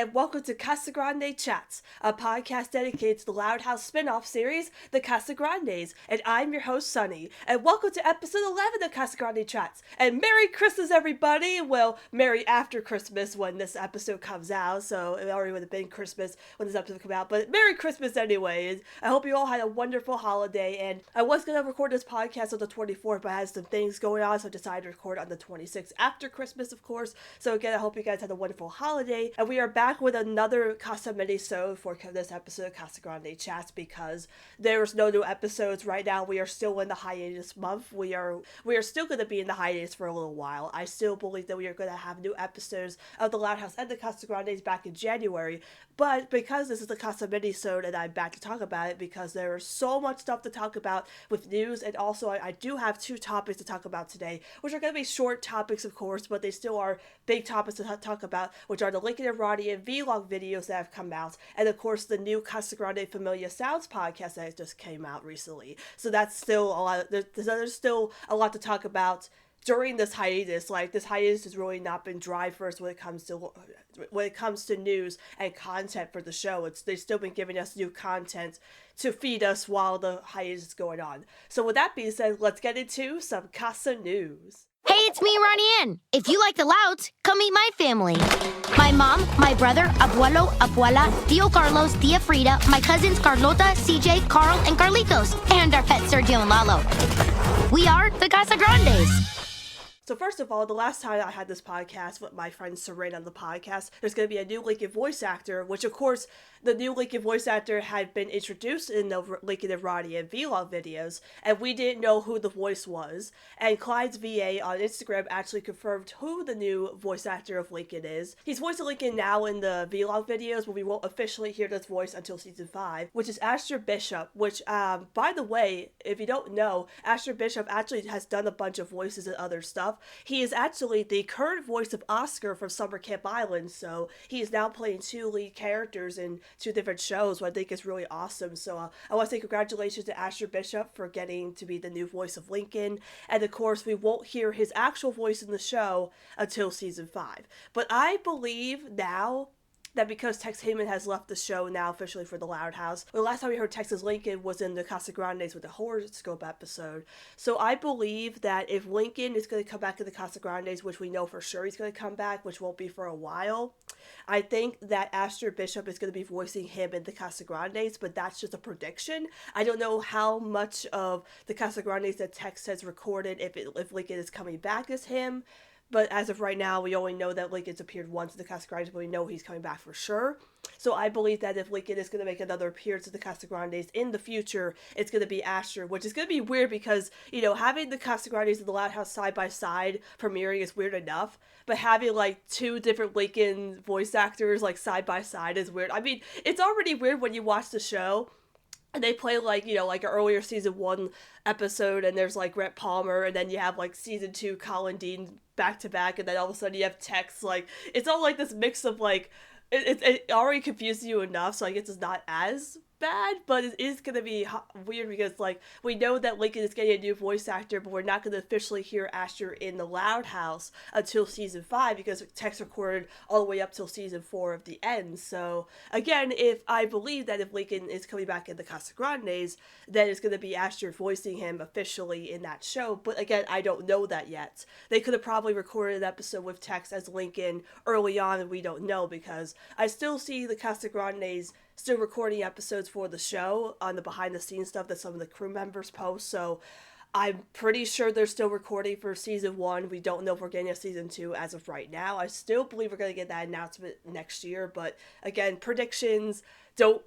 and welcome to Casagrande Chats, a podcast dedicated to the Loud House spin-off series, The Casagrandes, and I'm your host, Sunny, and welcome to episode 11 of Casagrande Chats, and Merry Christmas, everybody! Well, Merry after Christmas when this episode comes out, so it already would have been Christmas when this episode came out, but Merry Christmas anyway. I hope you all had a wonderful holiday, and I was going to record this podcast on the 24th, but I had some things going on, so I decided to record on the 26th after Christmas, of course. So again, I hope you guys had a wonderful holiday, and we are back with another Casa-Minisode for this episode of Casagrande Chats because there's no new episodes right now. We are still in the hiatus month. We are still going to be in the hiatus for a little while. I still believe that we are going to have new episodes of the Loud House and the Casagrandes back in January, but because this is the Casa-Minisode and I'm back to talk about it because there is so much stuff to talk about with news, and also I do have two topics to talk about today, which are going to be short topics, of course, but they still are big topics to talk about, which are the Lincoln and Ronnie Anne vlog videos that have come out, and of course the new Casagrande Familia Sounds podcast that just came out recently. So that's still a lot. There's still a lot to talk about during this hiatus. Like, this hiatus has really not been dry for us when it comes to news and content for the show. They've still been giving us new content to feed us while the hiatus is going on. So with that being said, let's get into some Casa news. Hey, it's me, Ronnie Anne. If you like the Louds, come meet my family. My mom, my brother, abuelo, abuela, Tio Carlos, Tia Frida, my cousins Carlota, CJ, Carl, and Carlitos, and our pet Sergio and Lalo. We are the Casagrandes. So first of all, the last time I had this podcast with my friend Serena on the podcast, there's going to be a new Lincoln voice actor, which of course, the new Lincoln voice actor had been introduced in the Lincoln and Ronnie Anne vlog videos, and we didn't know who the voice was. And Clyde's VA on Instagram actually confirmed who the new voice actor of Lincoln is. He's voicing Lincoln now in the vlog videos, but we won't officially hear this voice until season 5, which is Asher Bishop, which, by the way, if you don't know, Asher Bishop actually has done a bunch of voices and other stuff. He is actually the current voice of Oscar from Summer Camp Island, so he is now playing two lead characters in two different shows, which I think is really awesome. So I want to say congratulations to Asher Bishop for getting to be the new voice of Lincoln, and of course we won't hear his actual voice in the show until season 5. But I believe now that because Tex Heyman has left the show now officially for the Loud House, the last time we heard Texas Lincoln was in the Casagrandes with the horoscope episode. So I believe that if Lincoln is going to come back in the Casagrandes, which we know for sure he's going to come back, which won't be for a while, I think that Asher Bishop is going to be voicing him in the Casagrandes, but that's just a prediction. I don't know how much of the Casagrandes that Tex has recorded if Lincoln is coming back as him. But as of right now, we only know that Lincoln's appeared once in the Casagrandes, but we know he's coming back for sure. So I believe that if Lincoln is going to make another appearance in the Casagrandes in the future, it's going to be Asher, which is going to be weird because, you know, having the Casagrandes and the Loud House side by side premiering is weird enough, but having like two different Lincoln voice actors like side by side is weird. I mean, it's already weird when you watch the show and they play, like, you know, like an earlier season 1 episode, and there's, like, Rhett Palmer, and then you have, like, season 2 Colin Dean back-to-back, and then all of a sudden you have Tex, like, it's all, like, this mix of, like, it already confuses you enough, so I guess it's not as bad, but it is going to be weird because, like, we know that Lincoln is getting a new voice actor, but we're not going to officially hear Asher in the Loud House until season 5 because Tex recorded all the way up till season 4 of The End. So, again, if I believe that if Lincoln is coming back in the Casagrandes, then it's going to be Asher voicing him officially in that show, but again, I don't know that yet. They could have probably recorded an episode with Tex as Lincoln early on, and we don't know because I still see the Casagrandes still recording episodes for the show on the behind the scenes stuff that some of the crew members post, so I'm pretty sure they're still recording for season 1. We don't know if we're getting a season 2 as of right now. I still believe we're going to get that announcement next year, but again, predictions, don't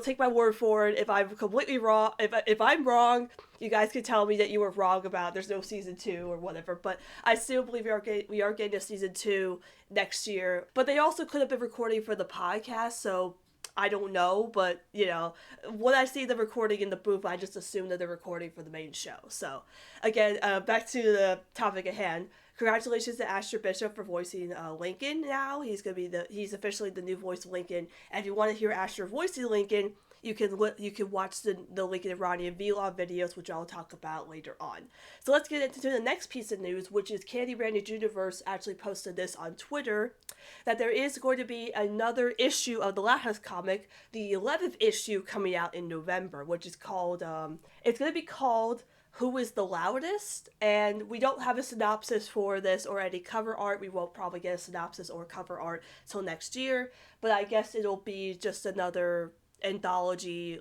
take my word for it. If I'm completely wrong, if I'm wrong, you guys can tell me that you were wrong about there's no season 2 or whatever, but I still believe we are getting a season 2 next year. But they also could have been recording for the podcast, so I don't know, but, you know, when I see the recording in the booth, I just assume that they're recording for the main show. So, again, back to the topic at hand. Congratulations to Asher Bishop for voicing Lincoln now. He's officially the new voice of Lincoln. And if you want to hear Asher voicing Lincoln, you can watch the Lincoln and Ronnie Anne vlog videos, which I'll talk about later on. So let's get into the next piece of news, which is Candy Randy's Universe actually posted this on Twitter, that there is going to be another issue of the Loud House comic, the 11th issue, coming out in November, which is called, it's going to be called Who is the Loudest? And we don't have a synopsis for this or any cover art. We won't probably get a synopsis or cover art till next year, but I guess it'll be just another anthology,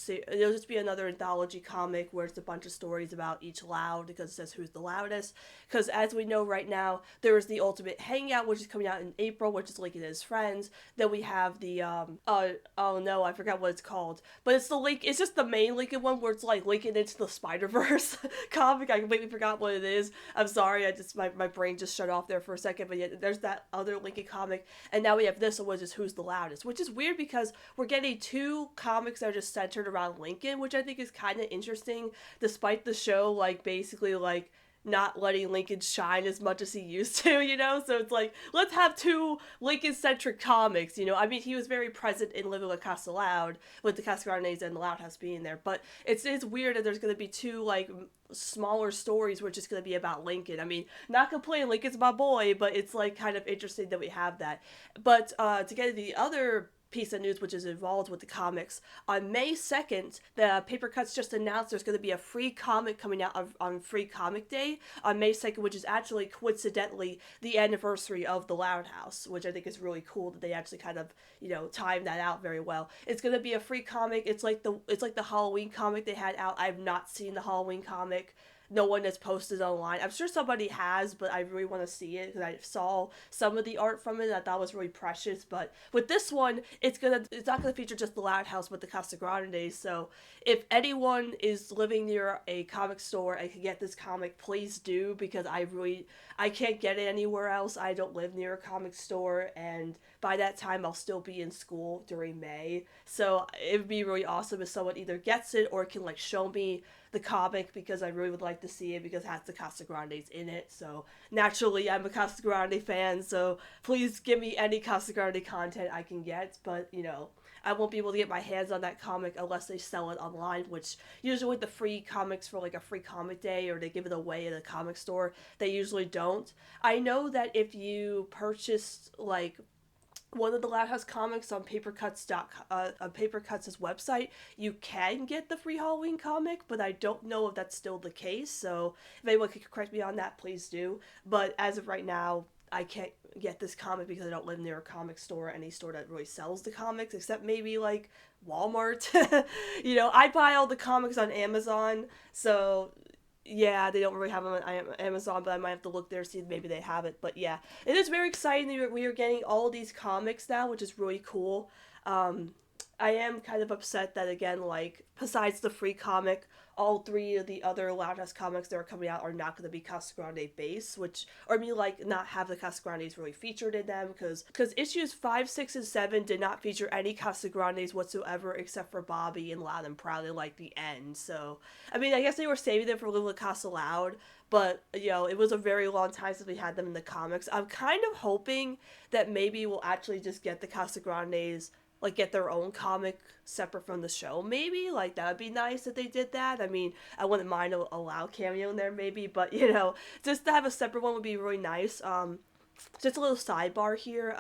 it'll just be another anthology comic where it's a bunch of stories about each loud, because it says who's the loudest. Because as we know right now, there is the Ultimate Hangout, which is coming out in April, which is Lincoln and his friends. Then we have the oh no, I forgot what it's called, but it's just the main Lincoln one where it's like Lincoln into the Spider-Verse comic. I completely forgot what it is. I'm sorry, my brain just shut off there for a second. But yeah, there's that other Lincoln comic, and now we have this one, which is Who's the Loudest, which is weird because we're getting two comics that are just centered around Lincoln, which I think is kind of interesting, despite the show basically not letting Lincoln shine as much as he used to, so it's like, let's have two Lincoln-centric comics, I mean, he was very present in Living with Casa Loud, with the Casagrandes and the Loud House being there, but it's weird that there's going to be two, smaller stories which is going to be about Lincoln. I mean, not complaining, Lincoln's my boy, but it's, kind of interesting that we have that. But, to get to the other piece of news which is involved with the comics, on May 2nd, the Paper Cuts just announced there's going to be a free comic coming out on Free Comic Day on May 2nd, which is actually coincidentally the anniversary of the Loud House, which I think is really cool that they actually kind of, timed that out very well. It's going to be a free comic. It's like the Halloween comic they had out. I've not seen the Halloween comic. No one has posted online. I'm sure somebody has, but I really want to see it because I saw some of the art from it and I thought it was really precious. But with this one, it's not gonna feature just the Loud House, but the Casagrandes. So if anyone is living near a comic store and can get this comic, please do, because I can't get it anywhere else. I don't live near a comic store, and by that time I'll still be in school during May. So it would be really awesome if someone either gets it or can show me the comic, because I really would like to see it because it has the Casagrandes in it. So naturally I'm a Casagrande fan, so please give me any Casagrande content I can get, but I won't be able to get my hands on that comic unless they sell it online, which usually with the free comics for a free comic day or they give it away at a comic store, they usually don't. I know that if you purchased one of the Loud House comics on Papercuts' website, you can get the free Halloween comic, but I don't know if that's still the case, so if anyone could correct me on that, please do. But as of right now, I can't get this comic because I don't live near a comic store, any store that really sells the comics, except maybe Walmart. I buy all the comics on Amazon, so yeah, they don't really have them on Amazon, but I might have to look there, see if maybe they have it. But yeah, it is very exciting that we are getting all these comics now, which is really cool. I am kind of upset that, again, besides the free comic, all three of the other Loud House comics that are coming out are not going to be Casagrande based, not have the Casagrandes really featured in them, because issues 5, 6, and 7 did not feature any Casagrandes whatsoever except for Bobby and Loud and Proud in the end. So I mean, I guess they were saving them for Little Casa Loud, but it was a very long time since we had them in the comics. I'm kind of hoping that maybe we'll actually just get the Casagrandes get their own comic separate from the show, maybe. That would be nice if they did that. I mean, I wouldn't mind a Loud cameo in there, maybe, but, just to have a separate one would be really nice. Just a little sidebar here.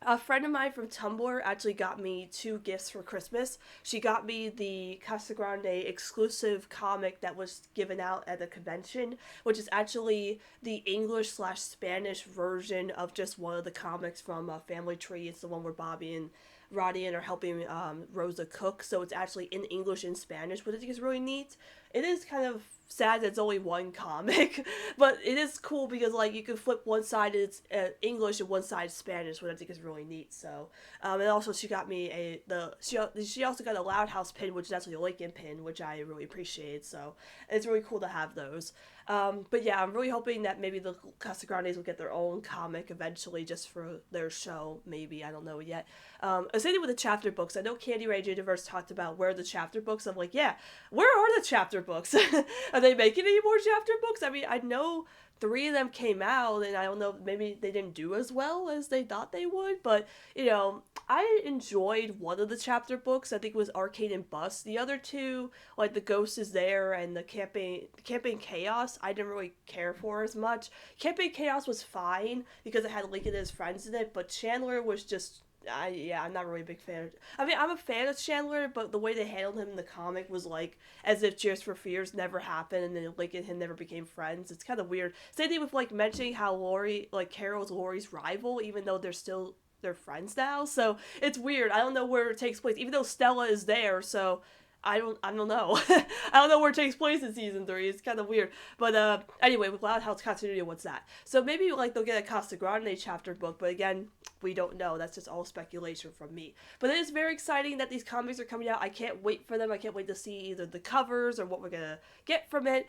A friend of mine from Tumblr actually got me 2 gifts for Christmas. She got me the Casagrande exclusive comic that was given out at the convention, which is actually the English/Spanish version of just one of the comics from Family Tree. It's the one where Bobby and Ronnie Anne are helping Rosa cook, so it's actually in English and Spanish, which I think is really neat. It is kind of sad that it's only one comic, but it is cool because you can flip one side it's English and one side Spanish, which I think is really neat. So and also she got me she also got a Loud House pin, which is actually a Lincoln pin, which I really appreciate. So it's really cool to have those. But yeah, I'm really hoping that maybe the Casagrandes will get their own comic eventually, just for their show, maybe. I don't know yet. Same with the chapter books. I know Candy Randy's Universe talked about where are the chapter books. I'm yeah, where are the chapter books? Are they making any more chapter books? I mean, I know 3 of them came out, and I don't know, maybe they didn't do as well as they thought they would, but, you know, I enjoyed one of the chapter books. I think it was Arcade and Bust. The other two, like The Ghost is There and the Camping Chaos, I didn't really care for as much. Camping Chaos was fine because it had Lincoln and his friends in it, but Chandler was just... I'm not really a big fan. I mean, I'm a fan of Chandler, but the way they handled him in the comic was like as if Cheers for Fears never happened, and then Lincoln and him never became friends. It's kind of weird. Same thing with like mentioning how Carol's Laurie's rival, even though they're friends now. So it's weird. I don't know where it takes place, even though Stella is there. So I don't know. I don't know where it takes place in season 3. It's kind of weird. But anyway, with Loud House Continuity, what's that? So maybe like they'll get a Casagrande chapter book, but again, we don't know. That's just all speculation from me. But it is very exciting that these comics are coming out. I can't wait for them. I can't wait to see either the covers or what we're gonna get from it.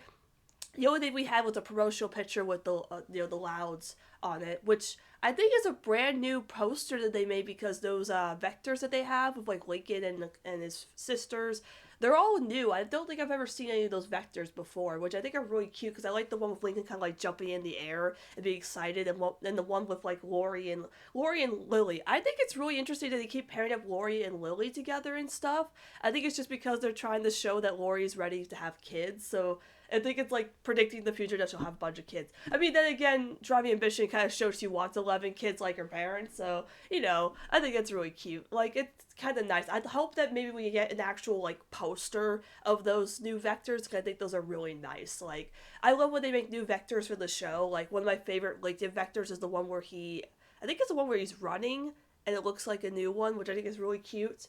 The only thing we had was a promotional picture with the the Louds on it, which I think is a brand new poster that they made because those vectors that they have with like Lincoln and his sisters, they're all new. I don't think I've ever seen any of those vectors before, which I think are really cute because I like the one with Lincoln kind of like jumping in the air and being excited, and the one with like Lori and Lily. I think it's really interesting that they keep pairing up Lori and Lily together and stuff. I think it's just because they're trying to show that Lori is ready to have kids, so I think it's like predicting the future that she'll have a bunch of kids. I mean, then again, Driving Ambition kind of shows she wants 11 kids like her parents, so, you know, I think it's really cute. Like, it's kind of nice. I hope that maybe we get an actual, like, poster of those new vectors, because I think those are really nice. Like, I love when they make new vectors for the show. Like, one of my favorite LinkedIn vectors is the one where I think it's the one where he's running, and it looks like a new one, which I think is really cute.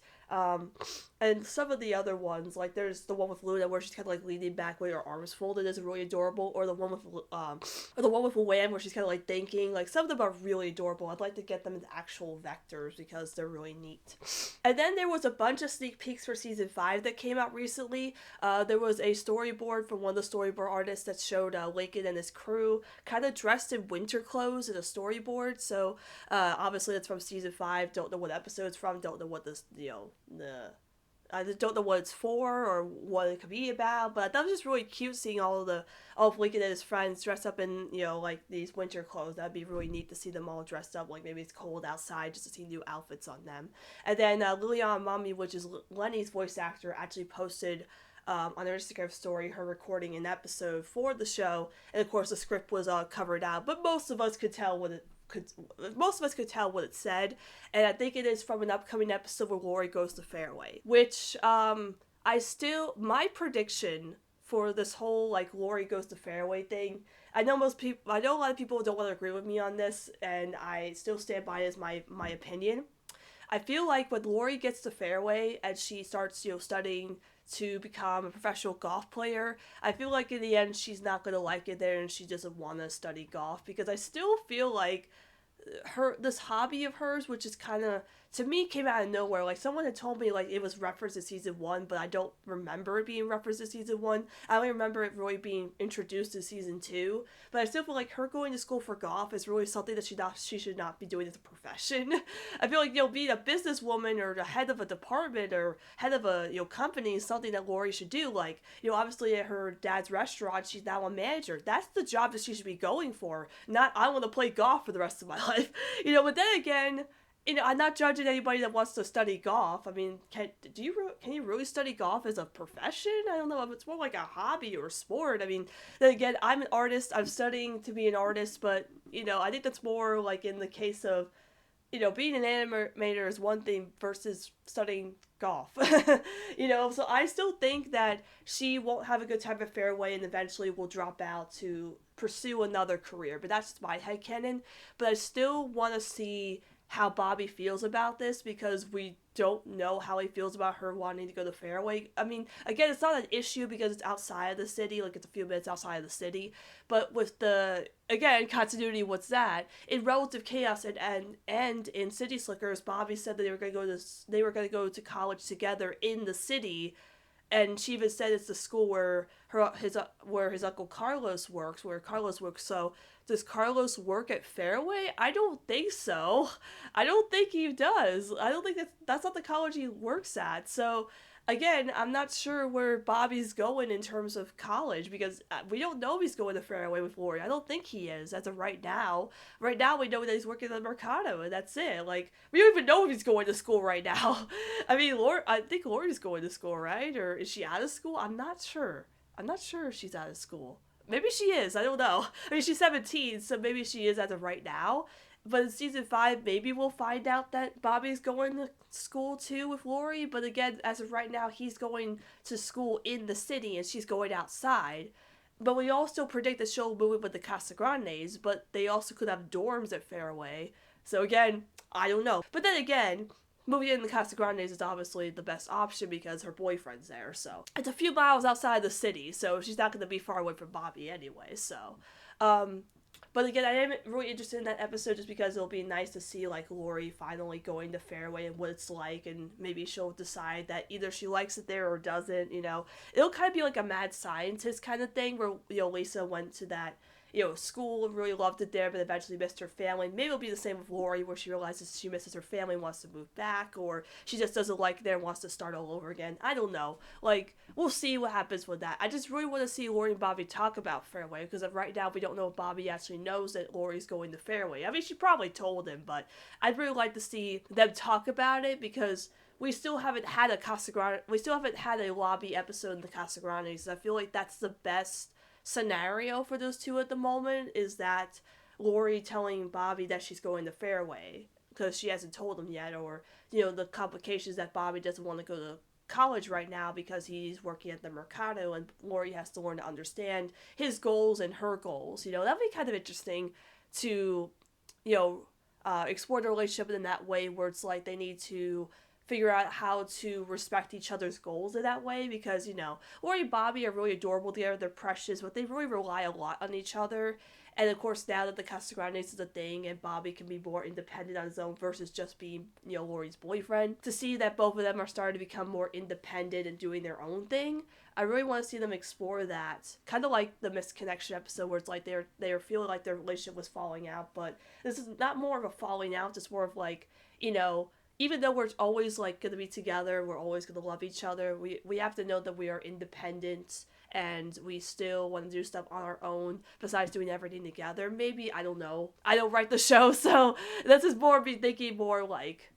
And some of the other ones, like there's the one with Luna where she's kind of like leaning back with her arms folded, is really adorable, or the one with Wham where she's kind of like thinking. Like, some of them are really adorable. I'd like to get them as actual vectors because they're really neat. And then there was a bunch of sneak peeks for season 5 that came out recently. There was a storyboard from one of the storyboard artists that showed Lincoln and his crew kind of dressed in winter clothes in a storyboard. So obviously that's from season 5. Don't know what episode it's from. Don't know what this I don't know what it's for or what it could be about, but that was just really cute seeing all of Lincoln and his friends dressed up in, like these winter clothes. That'd be really neat to see them all dressed up, like maybe it's cold outside, just to see new outfits on them. And then Liliana Mommy, which is Lenny's voice actor, actually posted on her Instagram story her recording an episode for the show, and of course the script was covered out, but most of us could tell what it said, and I think it is from an upcoming episode where Lori goes to Fairway, which my prediction for this whole like Lori goes to Fairway thing, I know a lot of people don't want to agree with me on this, and I still stand by it as my opinion. I feel like when Lori gets to Fairway and she starts studying to become a professional golf player, I feel like in the end she's not going to like it there and she doesn't want to study golf, because I still feel like this hobby of hers, which is kind of, to me, came out of nowhere. Like, someone had told me like it was referenced in season 1, but I don't remember it being referenced in season 1. I only remember it really being introduced in season 2. But I still feel like her going to school for golf is really something that she should not be doing as a profession. I feel like being a businesswoman or the head of a department or head of a company is something that Lori should do. Like, obviously at her dad's restaurant, she's now a manager. That's the job that she should be going for. Not, I want to play golf for the rest of my life. But then again, I'm not judging anybody that wants to study golf. I mean, can you really study golf as a profession? I don't know. It's more like a hobby or a sport. I mean, then again, I'm an artist. I'm studying to be an artist, but, I think that's more like in the case of, being an animator is one thing versus studying golf. So I still think that she won't have a good time at Fairway and eventually will drop out to pursue another career. But that's my headcanon. But I still want to see how Bobby feels about this, because we don't know how he feels about her wanting to go to Fairway. I mean, again, it's not an issue because it's outside of the city, like it's a few minutes outside of the city, but with the, again, continuity, what's that? In Relative Chaos and in City Slickers, Bobby said that they were going to go to college together in the city. And she even said it's the school where his uncle Carlos works, So does Carlos work at Fairway? I don't think so. I don't think he does. I don't think that's not the college he works at. So again, I'm not sure where Bobby's going in terms of college because we don't know if he's going to Fairway with Lori. I don't think he is as of right now. Right now, we know that he's working at the Mercado, and that's it. Like, we don't even know if he's going to school right now. I mean, I think Lori's going to school, right? Or is she out of school? I'm not sure. I'm not sure if she's out of school. Maybe she is. I don't know. I mean, she's 17, so maybe she is as of right now. But in season 5, maybe we'll find out that Bobby's going to school too with Lori. But again, as of right now, he's going to school in the city and she's going outside. But we also predict the show moving with the Casagrandes, but they also could have dorms at Fairway. So again, I don't know. But then again, moving in the Casagrandes is obviously the best option because her boyfriend's there. So it's a few miles outside the city, so she's not going to be far away from Bobby anyway. So, but again, I am really interested in that episode just because it'll be nice to see, like, Lori finally going to Fairway and what it's like, and maybe she'll decide that either she likes it there or doesn't, you know. It'll kind of be like a mad scientist kind of thing where, you know, Lisa went to that, you know, school and really loved it there, but eventually missed her family. Maybe it'll be the same with Lori, where she realizes she misses her family and wants to move back, or she just doesn't like it there and wants to start all over again. I don't know. Like, we'll see what happens with that. I just really want to see Lori and Bobby talk about Fairway, because right now we don't know if Bobby actually knows that Lori's going to Fairway. I mean, she probably told him, but I'd really like to see them talk about it, because we still haven't had a lobby episode in the Casagrandes. I feel like that's the best scenario for those two at the moment, is that Lori telling Bobby that she's going to Fairway because she hasn't told him yet, or, you know, the complications that Bobby doesn't want to go to college right now because he's working at the Mercado, and Lori has to learn to understand his goals and her goals. You know, that'd be kind of interesting to, you know, explore the relationship in that way, where it's like they need to figure out how to respect each other's goals in that way, because, you know, Lori and Bobby are really adorable together, they're precious, but they really rely a lot on each other. And of course, now that the Casagrandes is a thing and Bobby can be more independent on his own versus just being, you know, Lori's boyfriend, to see that both of them are starting to become more independent and doing their own thing, I really want to see them explore that. Kind of like the Misconnection episode, where it's like they're feeling like their relationship was falling out, but this is not more of a falling out, it's more of like, you know, even though we're always, like, going to be together, we're always going to love each other, we have to know that we are independent and we still want to do stuff on our own besides doing everything together. Maybe, I don't know. I don't write the show, so this is more me thinking more, like,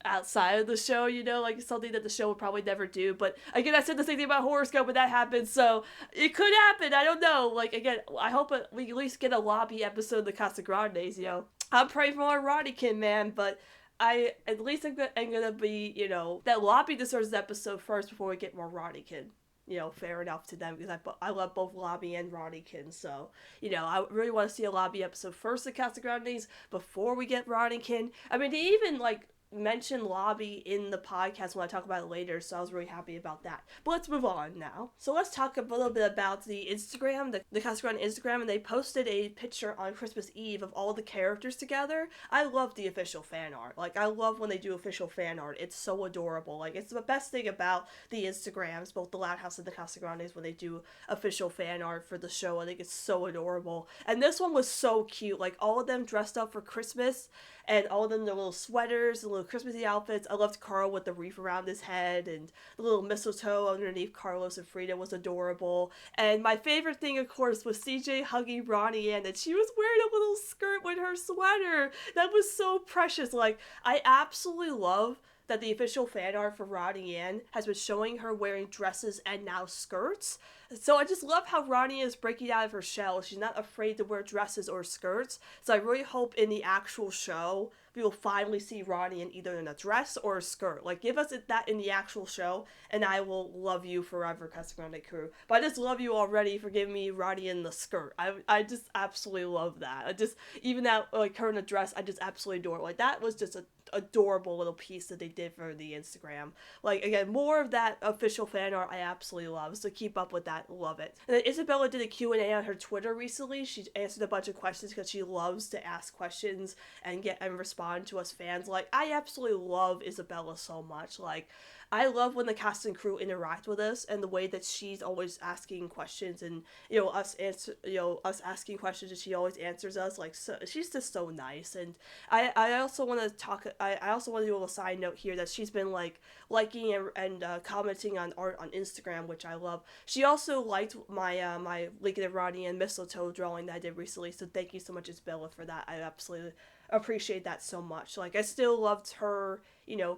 outside of the show, you know, like something that the show would probably never do. But again, I said the same thing about Horoscope when that happened, so it could happen. I don't know. Like, again, I hope we at least get a lobby episode of the Casagrandes, you know. I'm praying for our Ronniekin, man, but at least I'm gonna be, you know, that lobby deserves the episode first before we get more Ronniekin. You know, fair enough to them, because I love both Lobby and Ronniekin, so, you know, I really want to see a lobby episode first of Casagrandes before we get Ronniekin. I mean, they even, like, mention Lobby in the podcast when I talk about it later, so I was really happy about that. But let's move on now. So let's talk a little bit about the Instagram, the Casagrande Instagram, and they posted a picture on Christmas Eve of all the characters together. I love the official fan art. Like, I love when they do official fan art. It's so adorable. Like, it's the best thing about the Instagrams, both the Loud House and the Casagrandes, when they do official fan art for the show. I think it's so adorable. And this one was so cute. Like, all of them dressed up for Christmas, and all of them, their little sweaters, the little Christmassy outfits. I loved Carl with the wreath around his head, and the little mistletoe underneath Carlos and Frida was adorable. And my favorite thing, of course, was CJ hugging Ronnie Anne, and she was wearing a little skirt with her sweater. That was so precious. Like, I absolutely love that the official fan art for Ronnie Anne has been showing her wearing dresses and now skirts. So I just love how Ronnie is breaking out of her shell. She's not afraid to wear dresses or skirts. So I really hope in the actual show we will finally see Ronnie in either in a dress or a skirt. Like, give us that in the actual show, and I will love you forever, Casagrande crew. But I just love you already for giving me Ronnie in the skirt. I just absolutely love that. I just, even that, like, her in a dress, I just absolutely adore it. Like, that was just a adorable little piece that they did for the Instagram. Like, again, more of that official fan art I absolutely love, so keep up with that, love it. And then Isabella did a Q&A on her Twitter recently. She answered a bunch of questions because she loves to ask questions and respond to us fans. Like, I absolutely love Isabella so much. Like, I love when the cast and crew interact with us, and the way that she's always asking questions, and us asking questions, and she always answers us. Like, so she's just so nice. And I also want to talk. I also want to do a little side note here that she's been like liking and commenting on art on Instagram, which I love. She also liked my my Lincoln and Ronnie Anne mistletoe drawing that I did recently. So thank you so much, Isabella, for that. I absolutely appreciate that so much. Like, I still loved her,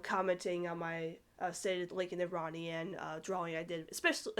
commenting on my stated Lincoln and Ronnie Anne drawing I did, especially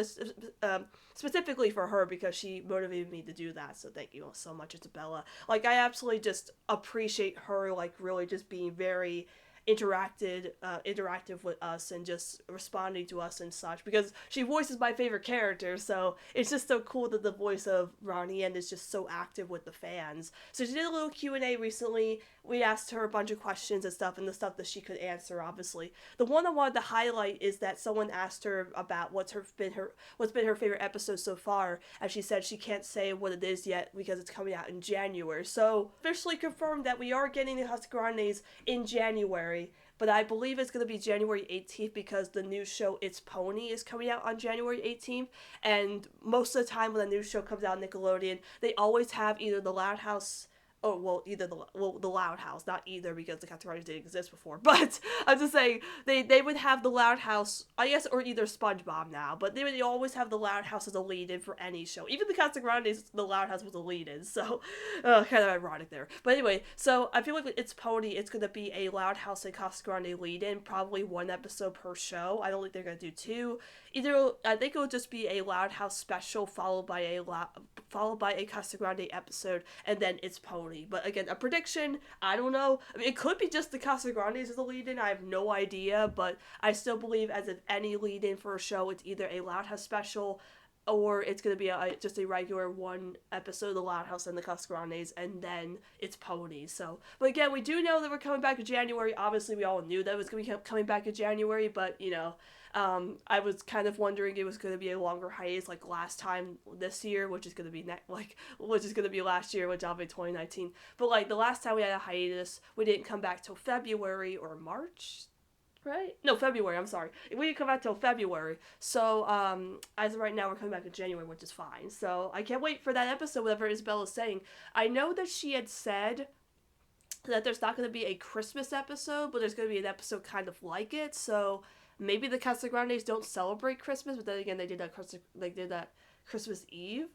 specifically for her, because she motivated me to do that. So thank you so much, Isabella. Like, I absolutely just appreciate her, like, really just being very interactive with us and just responding to us and such, because she voices my favorite character, so it's just so cool that the voice of Ronnie Anne is just so active with the fans. So she did a little Q&A recently. We asked her a bunch of questions and stuff, and the stuff that she could answer, obviously. The one I wanted to highlight is that someone asked her about what's been her favorite episode so far, and she said she can't say what it is yet because it's coming out in January. So officially confirmed that we are getting the Casagrandes in January, but I believe it's going to be January 18th because the new show It's Pony is coming out on January 18th, and most of the time when a new show comes out on Nickelodeon, they always have either the Loud House, the Loud House, not either, because the Casagrandes didn't exist before, but I'm just saying, they would have the Loud House, I guess, or either SpongeBob now, but they would always have the Loud House as a lead-in for any show. Even the Casagrandes, the Loud House was a lead-in, so, kind of ironic there. But anyway, so I feel like It's Pony, it's going to be a Loud House and Casagrande lead-in, probably one episode per show. I don't think they're going to do two. Either, I think it will just be a Loud House special, followed by a Casagrande episode, and then It's Pony. But again, a prediction, I don't know. I mean, it could be just the Casagrandes as a lead-in, I have no idea, but I still believe as if any lead-in for a show, it's either a Loud House special, or it's going to be just a regular one episode of the Loud House and the Casagrandes, and then It's Pony. So, but again, we do know that we're coming back in January. Obviously, we all knew that it was going to be coming back in January, but, I was kind of wondering it was going to be a longer hiatus like last time this year, which is going to be last year, which I'll be 2019. But like the last time we had a hiatus, we didn't come back till February or March, right? No, February, I'm sorry. We didn't come back till February. So, as of right now, we're coming back in January, which is fine. So, I can't wait for that episode, whatever Isabella's saying. I know that she had said that there's not going to be a Christmas episode, but there's going to be an episode kind of like it, so maybe the Casagrandes don't celebrate Christmas, but then again, they did that Christmas Eve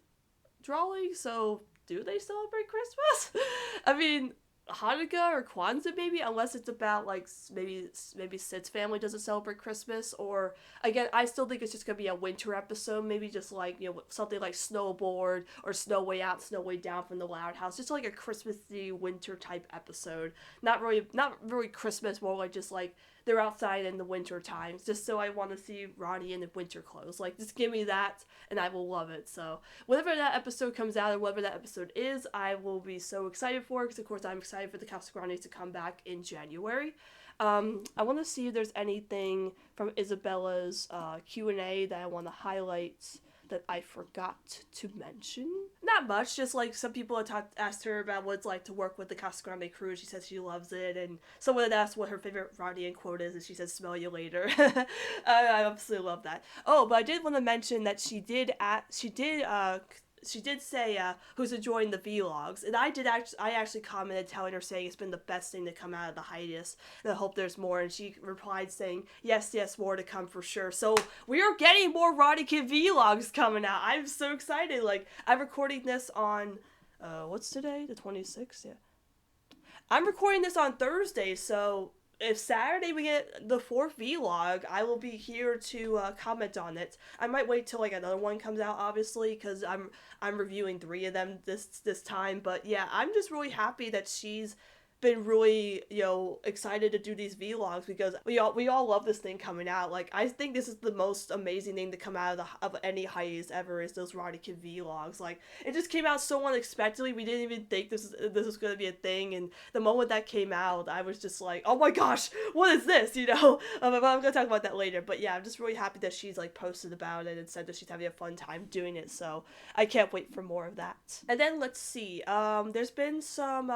drawing, so do they celebrate Christmas? I mean, Hanukkah or Kwanzaa maybe, unless it's about like maybe Sid's family doesn't celebrate Christmas, or again, I still think it's just gonna be a winter episode, maybe just like, something like Snowboard or Snow Way Out, Snow Way Down from the Loud House, just like a Christmassy winter type episode. Not really Christmas, more like just like they're outside in the winter times, just so I want to see Ronnie in the winter clothes. Like, just give me that, and I will love it. So, whenever that episode comes out, or whatever that episode is, I will be so excited for it, because, of course, I'm excited for the Casagrandes to come back in January. I want to see if there's anything from Isabella's Q&A that I want to highlight that I forgot to mention. Not much, just like some people had asked her about what it's like to work with the Casagrande crew. She says she loves it, and someone had asked what her favorite Ronnie Anne quote is, and she said, "Smell you later." I absolutely love that. Oh, but I did want to mention that she did say who's enjoying the vlogs, and I actually commented telling her, saying it's been the best thing to come out of the hiatus, and I hope there's more, and she replied saying yes, more to come for sure. So we are getting more Ronnie Kid vlogs coming out. I'm so excited. Like, I'm recording this on what's today, the 26th? Yeah, I'm recording this on Thursday, so if Saturday we get the 4th vlog, I will be here to comment on it. I might wait till like another one comes out, obviously, because I'm reviewing 3 of them this time. But yeah, I'm just really happy that she's been really, excited to do these vlogs, because we all love this thing coming out. Like, I think this is the most amazing thing to come out of any hiatus ever, is those Ronnie Kid vlogs. Like, it just came out so unexpectedly. We didn't even think this was going to be a thing, and the moment that came out, I was just like, oh my gosh, what is this, but I'm going to talk about that later. But yeah, I'm just really happy that she's like posted about it and said that she's having a fun time doing it, so I can't wait for more of that. And then let's see, there's been some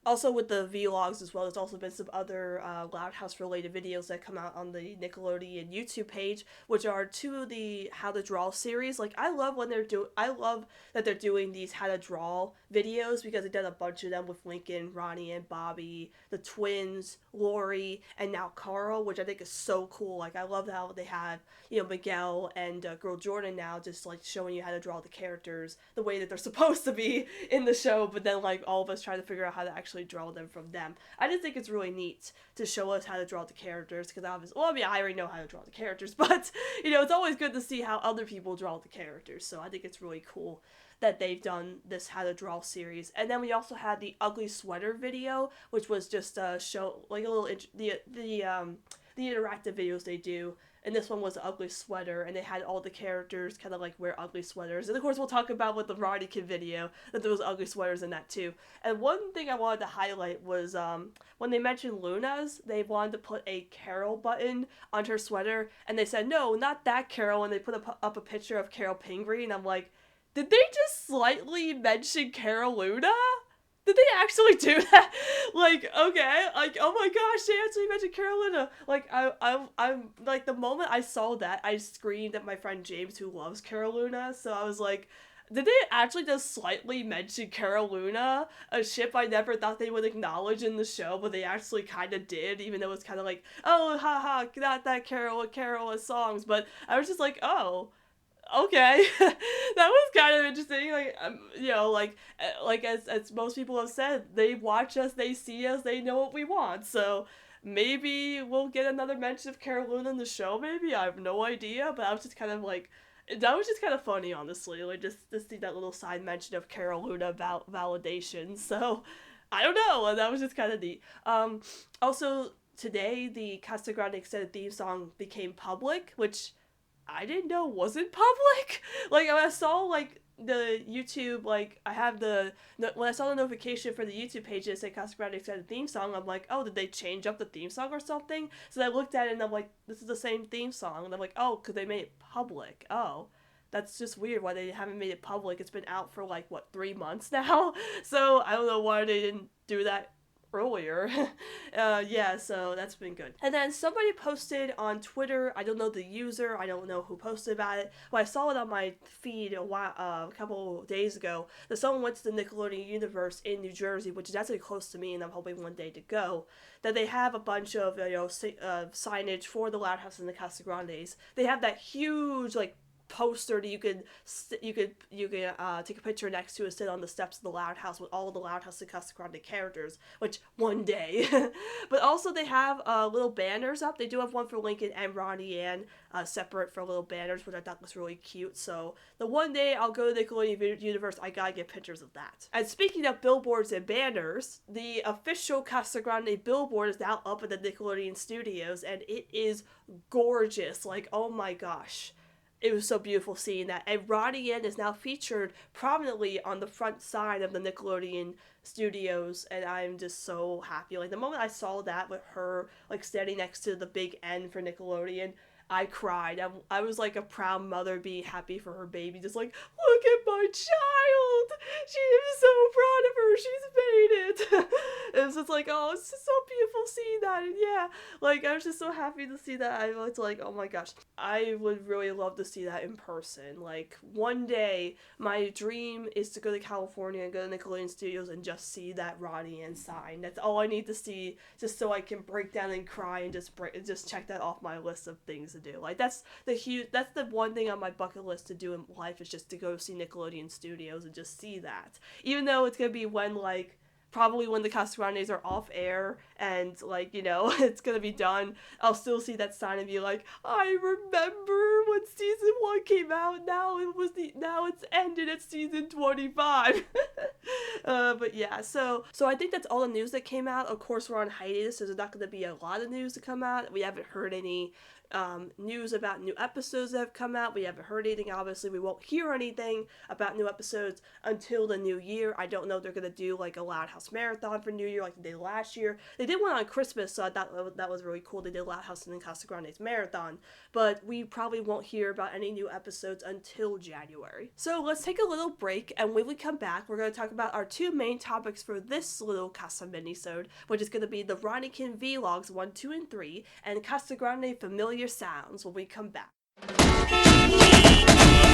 Also with the vlogs as well, there's also been some other Loud House related videos that come out on the Nickelodeon YouTube page, which are two of the How to Draw series. Like, I love that they're doing these How to Draw videos, because they've done a bunch of them with Lincoln, Ronnie, and Bobby, the twins, Lori, and now Carl, which I think is so cool. Like, I love how they have, Miguel and girl Jordan now just, like, showing you how to draw the characters the way that they're supposed to be in the show, but then, like, all of us try to figure out how to actually draw them from them. I just think it's really neat to show us how to draw the characters, because obviously, I already know how to draw the characters, but, it's always good to see how other people draw the characters, so I think it's really cool that they've done this How to Draw series. And then we also had the Ugly Sweater video, which was just a show, like a little, the interactive videos they do. And this one was an ugly sweater, and they had all the characters kind of like wear ugly sweaters. And of course, we'll talk about with the Ronnie Kid video that there was ugly sweaters in that too. And one thing I wanted to highlight was when they mentioned Luna's, they wanted to put a Carol button on her sweater, and they said, no, not that Carol, and they put up a picture of Carol Pingree, and I'm like, did they just slightly mention Carol Luna? Did they actually do that? Like, okay, like, oh my gosh, they actually mentioned Carolina. Like, I'm like, the moment I saw that, I screamed at my friend James, who loves Carolina. So I was like, did they actually just slightly mention Carolina, a ship I never thought they would acknowledge in the show, but they actually kind of did, even though it's kind of like, oh, haha, not that Carol songs. But I was just like, oh, okay. That was kind of interesting. Like as most people have said, they watch us, they see us, they know what we want. So maybe we'll get another mention of Carolina in the show. Maybe, I have no idea. But I was just kind of like, that was just kind of funny, honestly. Like, just to see that little side mention of Carolina validation. So I don't know. And that was just kind of neat. Also today, the Casagrande extended theme song became public, which I didn't know wasn't public. Like, when I saw, like, the YouTube, like, when I saw the notification for the YouTube page that said Casagrande extended theme song, I'm like, oh, did they change up the theme song or something? So I looked at it and I'm like, this is the same theme song. And I'm like, oh, because they made it public. Oh, that's just weird why they haven't made it public. It's been out for, like, 3 months now? So I don't know why they didn't do that earlier. So that's been good. And then somebody posted on Twitter, I don't know the user, I don't know who posted about it, but I saw it on my feed a couple days ago, that someone went to the Nickelodeon universe in New Jersey, which is actually close to me, and I'm hoping one day to go, that they have a bunch of signage for the Loud House and the Casagrandes. They have that huge, like, poster that you could take a picture next to and sit on the steps of the Loud House with all the Loud House and Casagrande characters, which one day. But also they have little banners up. They do have one for Lincoln and Ronnie Anne, separate for little banners, which I thought was really cute. So the one day I'll go to the Nickelodeon universe, I gotta get pictures of that. And speaking of billboards and banners, the official Casagrande billboard is now up at the Nickelodeon studios, and it is gorgeous. Like, oh my gosh. It was so beautiful seeing that. And Ronnie Anne is now featured prominently on the front side of the Nickelodeon studios, and I'm just so happy. Like, the moment I saw that with her, like, standing next to the big N for Nickelodeon, I cried. I was like a proud mother being happy for her baby, just like, look at my child! She is so proud of her, she's made it! It was just like, oh, it's just so beautiful seeing that, and yeah, like, I was just so happy to see that. I was like, oh my gosh, I would really love to see that in person. Like, one day, my dream is to go to California and go to Nickelodeon Studios and just see that Ronnie Anne sign. That's all I need to see, just so I can break down and cry and just check that off my list of things to do. Like, that's the one thing on my bucket list to do in life, is just to go see Nickelodeon Studios and just see that. Even though it's gonna be probably when the Casagrandes are off air and, like, it's gonna be done, I'll still see that sign and be like, I remember when season 1 came out, now it's ended at season 25. But yeah, so I think that's all the news that came out. Of course, we're on hiatus, so there's not gonna be a lot of news to come out. We haven't heard any news about new episodes that have come out. We haven't heard anything, obviously. We won't hear anything about new episodes until the new year. I don't know if they're going to do like a Loud House marathon for New Year like they did last year. They did one on Christmas, so I thought that was really cool. They did Loud House and then Casagrandes marathon. But we probably won't hear about any new episodes until January. So let's take a little break, and when we come back, we're going to talk about our two main topics for this little Casa-Minisode, which is going to be the Ronnie Anne Vlogs 1, 2, and 3, and Casagrande Familia Sounds when we come back.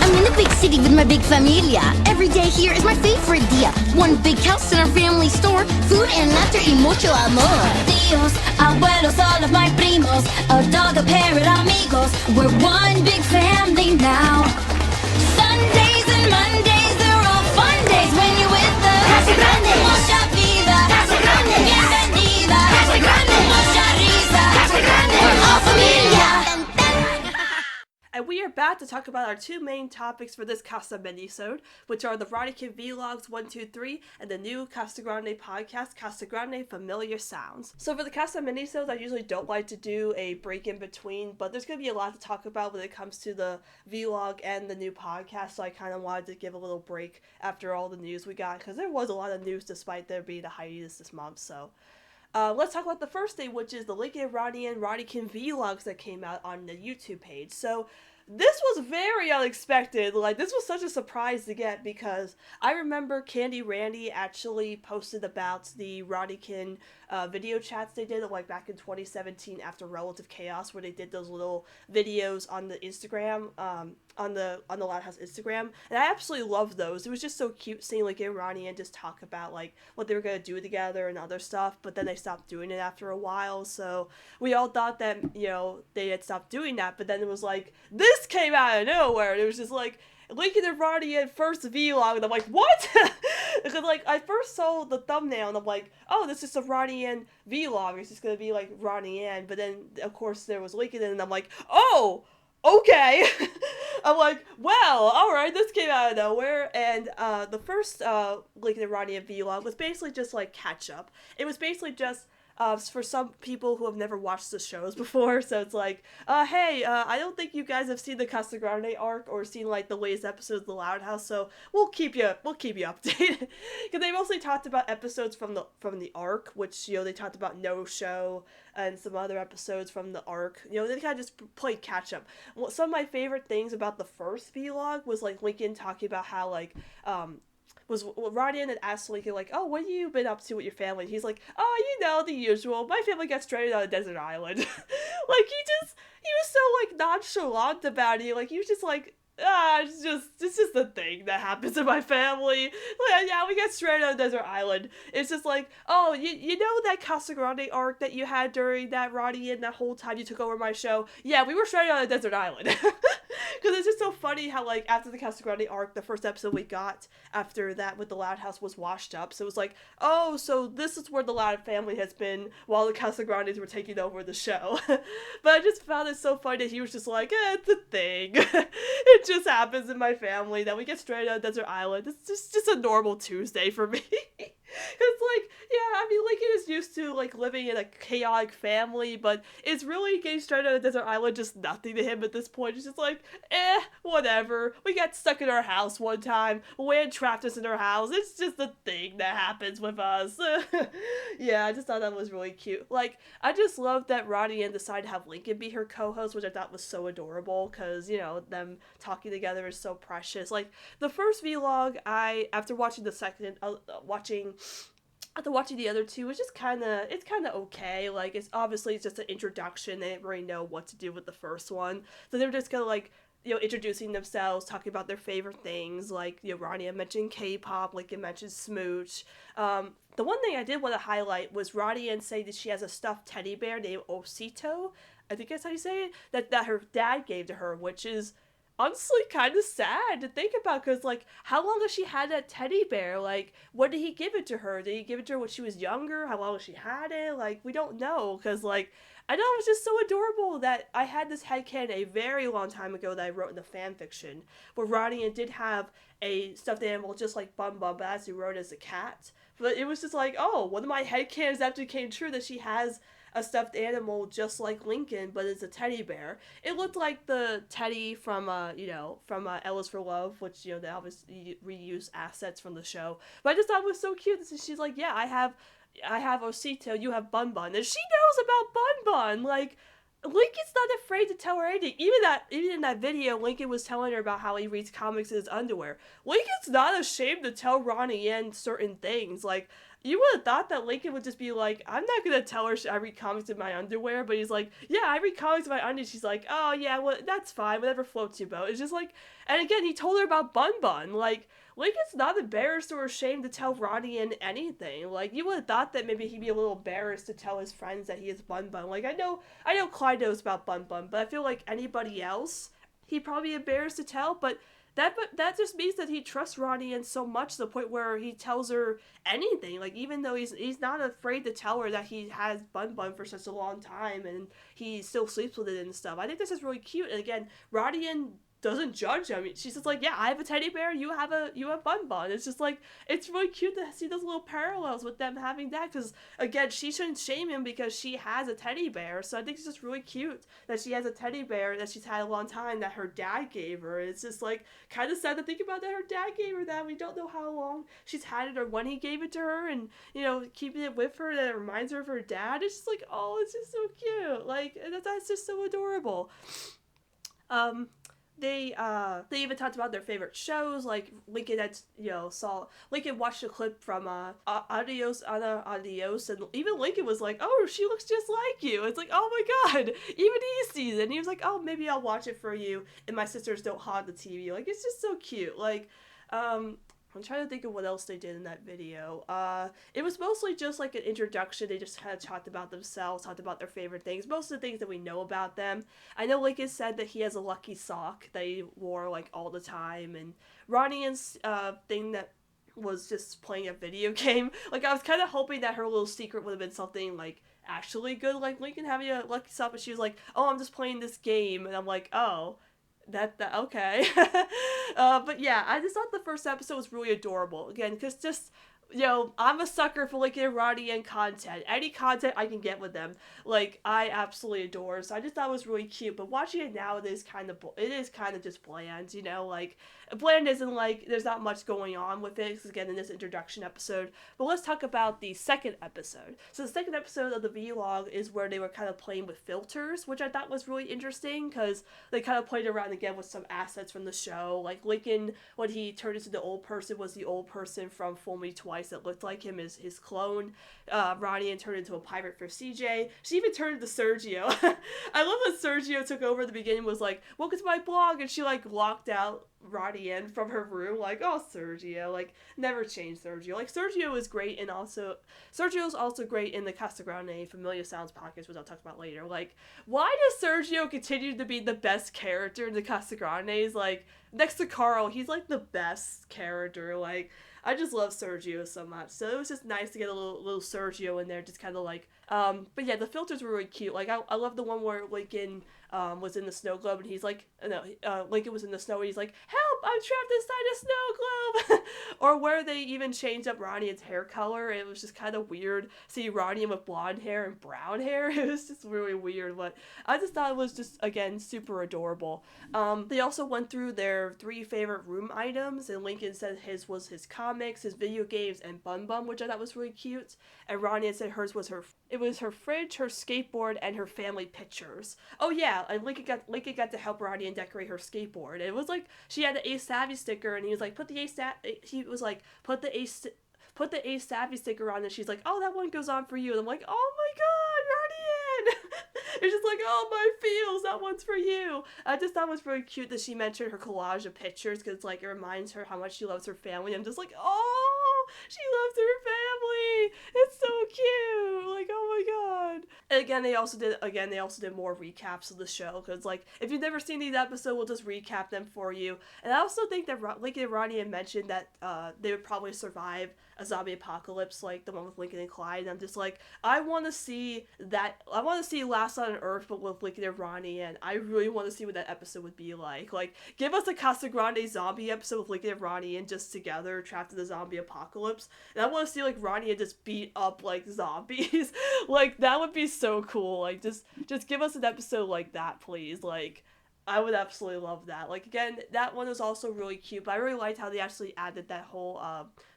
I'm in a big city with my big familia. Every day here is my favorite dia. One big house in our family store. Food and laughter y mucho amor. Tíos, abuelos, all of my primos. A dog, a parrot, amigos. We're one big family now. Sundays and Mondays, they're all fun days when you're with the Casagrande. Mucha vida. Casagrande. Bienvenida. Casagrande. Mucha risa. Casagrande. We're all familia. And we are back to talk about our two main topics for this Casa-Minisode, which are the Ronnie Anne Vlogs 1, 2, 3, and the new Casagrande podcast, Casagrande Familia Sounds. So for the Casa-Minisodes, I usually don't like to do a break in between, but there's going to be a lot to talk about when it comes to the vlog and the new podcast, so I kind of wanted to give a little break after all the news we got, because there was a lot of news despite there being a hiatus this month, so... let's talk about the first thing, which is the Lincoln and Ronnie Anne vlogs that came out on the YouTube page. So this was very unexpected. Like, this was such a surprise to get, because I remember Candy Randy actually posted about the Ronnie Anne video chats they did, like, back in 2017 after Relative Chaos, where they did those little videos on the Instagram, on the Loud House Instagram, and I absolutely loved those. It was just so cute seeing, like, Ronnie Anne just talk about, like, what they were going to do together and other stuff, but then they stopped doing it after a while, so we all thought that, you know, they had stopped doing that, but then it was like, this came out of nowhere, and it was just like, Lincoln and Ronnie Anne first vlog, and I'm like, what? Because, like, I first saw the thumbnail, and I'm like, oh, this is a Ronnie Anne vlog, it's just gonna be, like, Ronnie Anne, but then, of course, there was Lincoln, and I'm like, oh! Okay. I'm like, well, alright, this came out of nowhere, and the first Lincoln and Ronnie Anne vlog was basically just like Catchup. It was basically just for some people who have never watched the shows before, so it's like, hey, I don't think you guys have seen the Casagrande arc or seen like the latest episodes of the Loud House, so we'll keep you updated. Because they mostly talked about episodes from the arc, which, you know, they talked about No Show and some other episodes from the arc. You know, they kind of just played catch up. Some of my favorite things about the first vlog was like Lincoln talking about how like was Ronnie Anne had asked Lincoln, like, oh, what have you been up to with your family? And he's like, oh, you know, the usual. My family got stranded on a desert island. Like, he was so, like, nonchalant about it. Like, he was just like, it's just the thing that happens in my family. Like, yeah, we got stranded on a desert island. It's just like, oh, you know that Casagrande arc that you had during that Ronnie Anne that whole time you took over my show? Yeah, we were stranded on a desert island. Because it's just so funny how, like, after the Casagrande arc, the first episode we got after that with the Loud House was washed up. So it was like, oh, so this is where the Loud family has been while the Casagrandes were taking over the show. But I just found it so funny that he was just like, it's a thing. It just happens in my family that we get stranded on a desert island. It's just a normal Tuesday for me. It's like, yeah, I mean, Lincoln is used to, like, living in a chaotic family, but it's really getting stranded on a desert island just nothing to him at this point. It's just like, whatever. We got stuck in our house one time. Land trapped us in our house. It's just a thing that happens with us. Yeah, I just thought that was really cute. Like, I just love that Ronnie Anne decided to have Lincoln be her co-host, which I thought was so adorable, because, you know, them talking together is so precious. Like, the first vlog, after watching the second, after watching the other two, it's kind of okay. Like, it's just an introduction. They didn't really know what to do with the first one. So they were just kind of like, you know, introducing themselves, talking about their favorite things. Like, you know, Ronnie Anne mentioned K-pop, Lincoln mentioned Smooch. The one thing I did want to highlight was Ronnie Anne saying that she has a stuffed teddy bear named Osito. I think that's how you say it. That her dad gave to her, which is honestly kind of sad to think about, because, like, how long has she had that teddy bear? Like, when did he give it to her? Did he give it to her when she was younger? How long has she had it? Like, we don't know, because, like, I know it was just so adorable that I had this headcanon a very long time ago that I wrote in the fan fiction, where Ronnie Anne did have a stuffed animal just like Bum Bum, but he wrote as a cat. But it was just like, oh, one of my headcanons actually came true, that she has a stuffed animal just like Lincoln, but it's a teddy bear. It looked like the Teddy from Ellis for Love, which they obviously reuse assets from the show. But I just thought it was so cute. She's like, yeah, I have Osito, you have Bun Bun, and she knows about Bun Bun. Like, Lincoln's not afraid to tell her anything. Even in that video, Lincoln was telling her about how he reads comics in his underwear. Lincoln's not ashamed to tell Ronnie Anne certain things. Like, you would have thought that Lincoln would just be like, I'm not gonna tell her I read comics in my underwear, but he's like, yeah, I read comics in my underwear. She's like, oh yeah, well, that's fine, whatever floats your boat. It's just like, and again, he told her about Bun Bun. Like, Lincoln's not embarrassed or ashamed to tell Ronnie Anne anything. Like, you would have thought that maybe he'd be a little embarrassed to tell his friends that he is Bun Bun. Like, I know Clyde knows about Bun Bun, but I feel like anybody else, he'd probably be embarrassed to tell, but that just means that he trusts Ronnie Anne so much to the point where he tells her anything. Like, even though he's not afraid to tell her that he has Bun Bun for such a long time and he still sleeps with it and stuff. I think this is really cute. And again, Ronnie Anne doesn't judge him. She's just like, yeah, I have a teddy bear, you have Bun Bun. It's just like, it's really cute to see those little parallels with them having that, because again, she shouldn't shame him because she has a teddy bear. So I think it's just really cute that she has a teddy bear that she's had a long time that her dad gave her. It's just like kind of sad to think about that her dad gave her that. We don't know how long she's had it or when he gave it to her, and keeping it with her, that it reminds her of her dad. It's just like, oh, it's just so cute. Like, that's just so adorable. They even talked about their favorite shows. Like, Lincoln Lincoln watched a clip from Adios Ana Adios, and even Lincoln was like, oh, she looks just like you. It's like, oh my god, even he sees it. And he was like, oh, maybe I'll watch it for you, and my sisters don't hog the TV. Like, it's just so cute. Like, I'm trying to think of what else they did in that video. It was mostly just like an introduction. They just kind of talked about themselves, talked about their favorite things, most of the things that we know about them. I know Lincoln said that he has a lucky sock that he wore like all the time, and Ronnie Anne's thing that was just playing a video game. Like, I was kind of hoping that her little secret would have been something like actually good, like Lincoln having a lucky sock, but she was like, oh, I'm just playing this game, and I'm like, oh. That okay. But yeah, I just thought the first episode was really adorable. Again, because just, I'm a sucker for Lincoln and Ronnie Anne content. Any content I can get with them, like, I absolutely adore. So I just thought it was really cute. But watching it now, it is kind of just bland, like, bland isn't like, there's not much going on with it, because again, in this introduction episode. But let's talk about the second episode. So the second episode of the vlog is where they were kind of playing with filters, which I thought was really interesting, because they kind of played around again with some assets from the show. Like, Lincoln, when he turned into the old person, was the old person from Fool Me Twice that looked like him, as his clone. Ronnie Anne turned into a pirate for CJ. She even turned into Sergio. I love that Sergio took over at the beginning, was like, welcome to my blog, and she like locked out Ronnie Anne from her room, like, oh, Sergio, like, never change Sergio. Like, Sergio is great, and Sergio's also great in the Casagrande Familia Sounds podcast, which I'll talk about later. Like, why does Sergio continue to be the best character in the Casagrandes? Like, next to Carl, he's like the best character. Like, I just love Sergio so much. So it was just nice to get a little Sergio in there, just kind of like, but yeah, the filters were really cute. Like, I love the one where Lincoln was in the snow globe, and he's like, Lincoln was in the snow, and he's like, help, I'm trapped inside a snow globe. Or where they even changed up Ronnie Anne's hair color. It was just kind of weird seeing Ronnie Anne with blonde hair and brown hair. It was just really weird, but I just thought it was just, again, super adorable. They also went through their 3 favorite room items, and Lincoln said his was his comics, his video games, and Bun Bun, which I thought was really cute. And Ronnie Anne said hers was her fridge, her skateboard, and her family pictures. Oh yeah, and Lincoln got to help Ronnie Anne decorate her skateboard. It was like, she had the Ace Savvy sticker, and he was like, put the Ace Savvy sticker on, and she's like, oh, that one goes on for you. And I'm like, oh my god, Ronnie Anne! It's just like, oh, my feels, that one's for you. I just thought it was really cute that she mentioned her collage of pictures, because like, it reminds her how much she loves her family. I'm just like, oh, she loves her family. It's so cute. Like, oh my god. And again, they also did more recaps of the show, because like, if you've never seen these episodes, we'll just recap them for you. And I also think that Lincoln and Ronnie had mentioned that they would probably survive a zombie apocalypse like the one with Lincoln and Clyde, and I'm just like, I want to see Last on Earth, but with Lincoln and Ronnie, and I really want to see what that episode would be like. Like, give us a Casagrande zombie episode with Lincoln and Ronnie and just together, trapped in the zombie apocalypse, and I want to see like Ronnie and just beat up like zombies. Like, that would be so cool. Like, just give us an episode like that, please. Like, I would absolutely love that. Like, again, that one was also really cute, but I really liked how they actually added that whole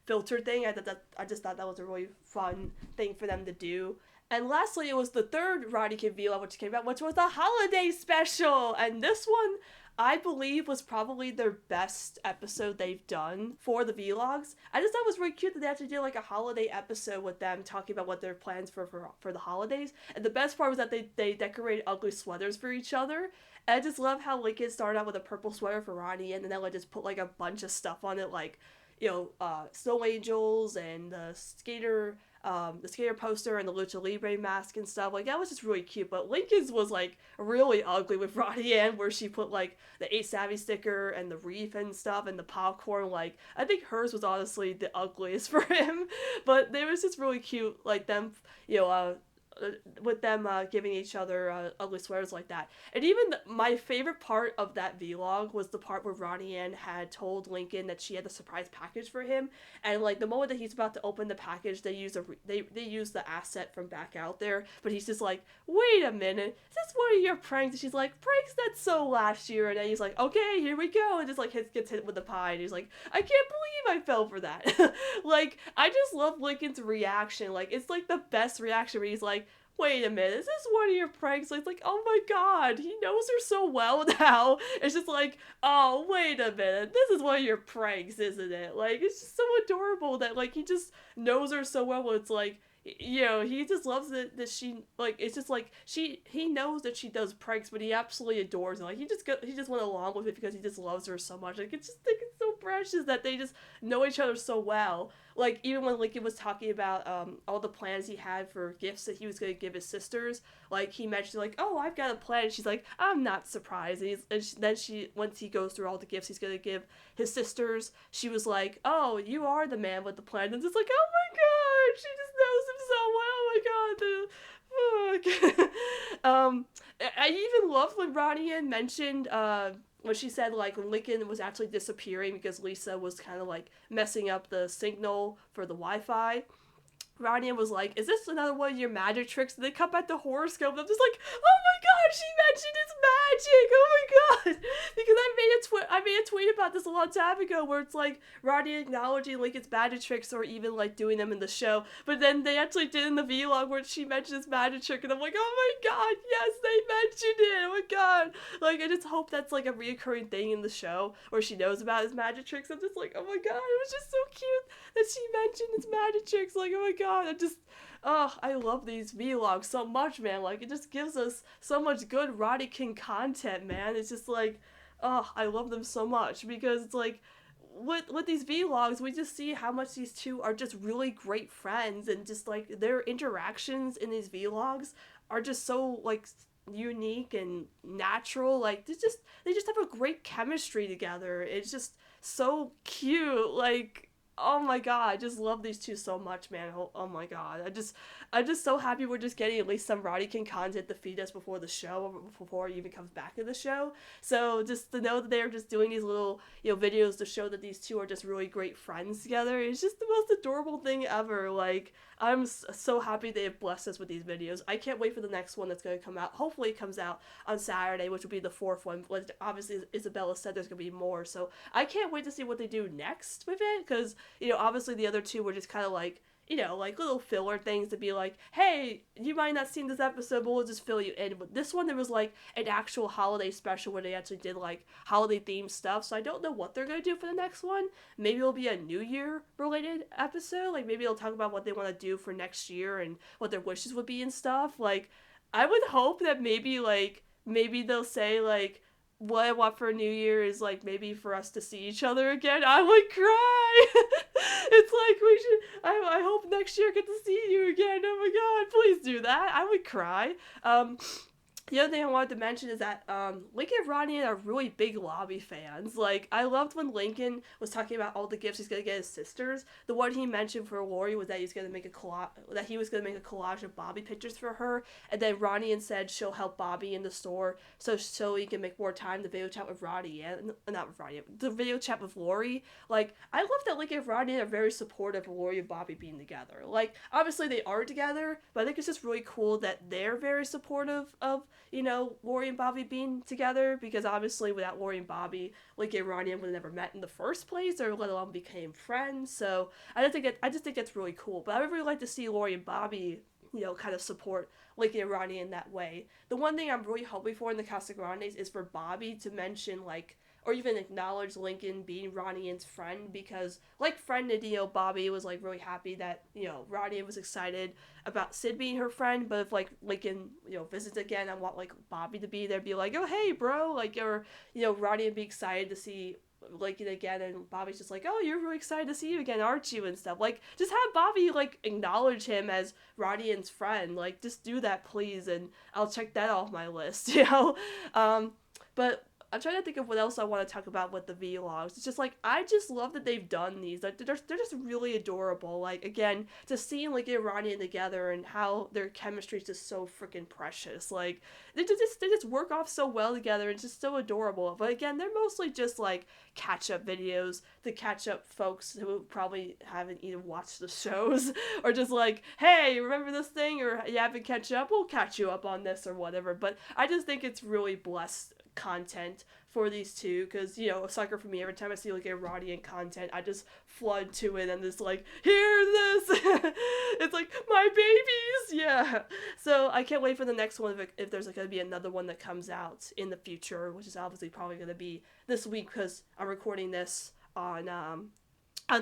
filter thing. I just thought that was a really fun thing for them to do. And lastly, it was the third Roddy Kid vlog which came out, which was the holiday special. And this one, I believe, was probably their best episode they've done for the vlogs. I just thought it was really cute that they actually did like a holiday episode with them talking about what their plans for the holidays. And the best part was that they decorated ugly sweaters for each other. And I just love how Lincoln started out with a purple sweater for Ronnie, and then they just put like a bunch of stuff on it, like, snow angels and the skater poster and the Lucha Libre mask and stuff. Like, that was just really cute. But Lincoln's was like really ugly with Ronnie Anne, where she put like the 8 Savvy sticker and the wreath and stuff and the popcorn. Like, I think hers was honestly the ugliest for him. But they was just really cute, like them, with them giving each other ugly sweaters like that. And even my favorite part of that vlog was the part where Ronnie Anne had told Lincoln that she had a surprise package for him, and like the moment that he's about to open the package, they use the asset from back out there, but he's just like, wait a minute, is this one of your pranks? And she's like, pranks, that's so last year. And then he's like, okay, here we go, and just like gets hit with the pie, and he's like, I can't believe I fell for that. Like, I just love Lincoln's reaction. Like, it's like the best reaction where he's like, wait a minute, is this one of your pranks? It's like, oh my god, he knows her so well now. It's just like, oh, wait a minute, this is one of your pranks, isn't it? Like, it's just so adorable that, like, he just knows her so well. It's like, he just loves it that she, like, it's just like, he knows that she does pranks, but he absolutely adores her. Like, he just went along with it because he just loves her so much. Like, it's so precious that they just know each other so well. Like, even when Lincoln was talking about all the plans he had for gifts that he was going to give his sisters, like, he mentioned, like, oh, I've got a plan, and she's like, I'm not surprised. Then once he goes through all the gifts he's going to give his sisters, she was like, oh, you are the man with the plan. And it's like, oh my god, she just knows him so well. Oh my god. I even loved when Ronnie Anne mentioned when she said, like, when Lincoln was actually disappearing because Lisa was kind of, like, messing up the signal for the Wi-Fi. Ronnie Anne was like, is this another one of your magic tricks? And they cut back the horoscope, and I'm just like, oh my god, she mentioned it's magic! Oh my god! Because I made a tweet about this a long time ago, where it's like, Ronnie acknowledging Lincoln's magic tricks, or even, like, doing them in the show, but then they actually did in the vlog where she mentioned this magic trick, and I'm like, oh my god, yes, they mentioned it! Oh my god! Like, I just hope that's, like, a reoccurring thing in the show, where she knows about his magic tricks. I'm just like, oh my god, it was just so cute that she mentioned his magic tricks. Like, oh my god, I love these vlogs so much, man. Like, it just gives us so much good Roddy King content, man. It's just like, I love them so much, because it's like, with these vlogs, we just see how much these two are just really great friends, and just like their interactions in these vlogs are just so, like, unique and natural. Like, they just have a great chemistry together. It's just so cute. Like, oh my god, I just love these two so much, man. Oh my god, I'm just so happy we're just getting at least some Roddy King content to feed us before the show, or before he even comes back to the show. So just to know that they're just doing these little, videos to show that these two are just really great friends together, it's just the most adorable thing ever. Like, I'm so happy they have blessed us with these videos. I can't wait for the next one that's going to come out. Hopefully it comes out on Saturday, which will be the 4th one. Obviously, Isabella said there's going to be more, so I can't wait to see what they do next with it, because, obviously the other two were just kind of like, like little filler things to be like, hey, you might not seen this episode, but we'll just fill you in. But this one, there was like an actual holiday special where they actually did like holiday themed stuff. So I don't know what they're going to do for the next one. Maybe it'll be a New Year related episode. Like, maybe they'll talk about what they want to do for next year and what their wishes would be and stuff. Like, I would hope that maybe they'll say, like, what I want for New Year is, like, maybe for us to see each other again. I would cry. It's like, I hope next year I get to see you again. Oh my god, please do that. I would cry. The other thing I wanted to mention is that Lincoln and Ronnie Anne are really big Lobby fans. Like, I loved when Lincoln was talking about all the gifts he's gonna get his sisters. The one he mentioned for Lori was that he was gonna make a collage of Bobby pictures for her, and then Ronnie Anne said she'll help Bobby in the store so he can make more time to video chat with Ronnie Anne, not with Ronnie Anne, the video chat with Lori. Like, I love that Lincoln and Ronnie Anne are very supportive of Lori and Bobby being together. Like, obviously they are together, but I think it's just really cool that they're very supportive of, you know, Lori and Bobby being together, because obviously without Lori and Bobby, Lincoln and Ronnie would have never met in the first place, or let alone became friends. So I just think it's really cool. But I would really like to see Lori and Bobby, you know, kind of support Lincoln and Ronnie in that way. The one thing I'm really hoping for in the Casagrandes is for Bobby to mention, like, or even acknowledge Lincoln being Ronnie Anne's friend, because, like friend, you know, Bobby was, like, really happy that, you know, Ronnie Anne was excited about Sid being her friend, but if, like, Lincoln, you know, visits again, I want, like, Bobby to be there, be like, oh, hey, bro, like, or, you know, Ronnie Anne be excited to see Lincoln again, and Bobby's just like, oh, you're really excited to see you again, aren't you, and stuff. Like, just have Bobby, like, acknowledge him as Ronnie Anne's friend. Like, just do that, please, and I'll check that off my list, you know? But I'm trying to think of what else I want to talk about with the vlogs. It's just, like, I just love that they've done these. Like, they're just really adorable. Like, again, just seeing, like, Ronnie and together and how their chemistry is just so freaking precious. Like, they just work off so well together. It's just so adorable. But again, they're mostly just, like, catch-up videos. The catch-up folks who probably haven't even watched the shows are just like, hey, remember this thing? Or you haven't catch up? We'll catch you up on this or whatever. But I just think it's really blessed content for these two, because, you know, a sucker for me, every time I see, like, a Ronnie Anne content, I just flood to it and just like, hear this. It's like, my babies, yeah. So I can't wait for the next one, if there's, like, gonna be another one that comes out in the future, which is obviously probably gonna be this week, because I'm recording this on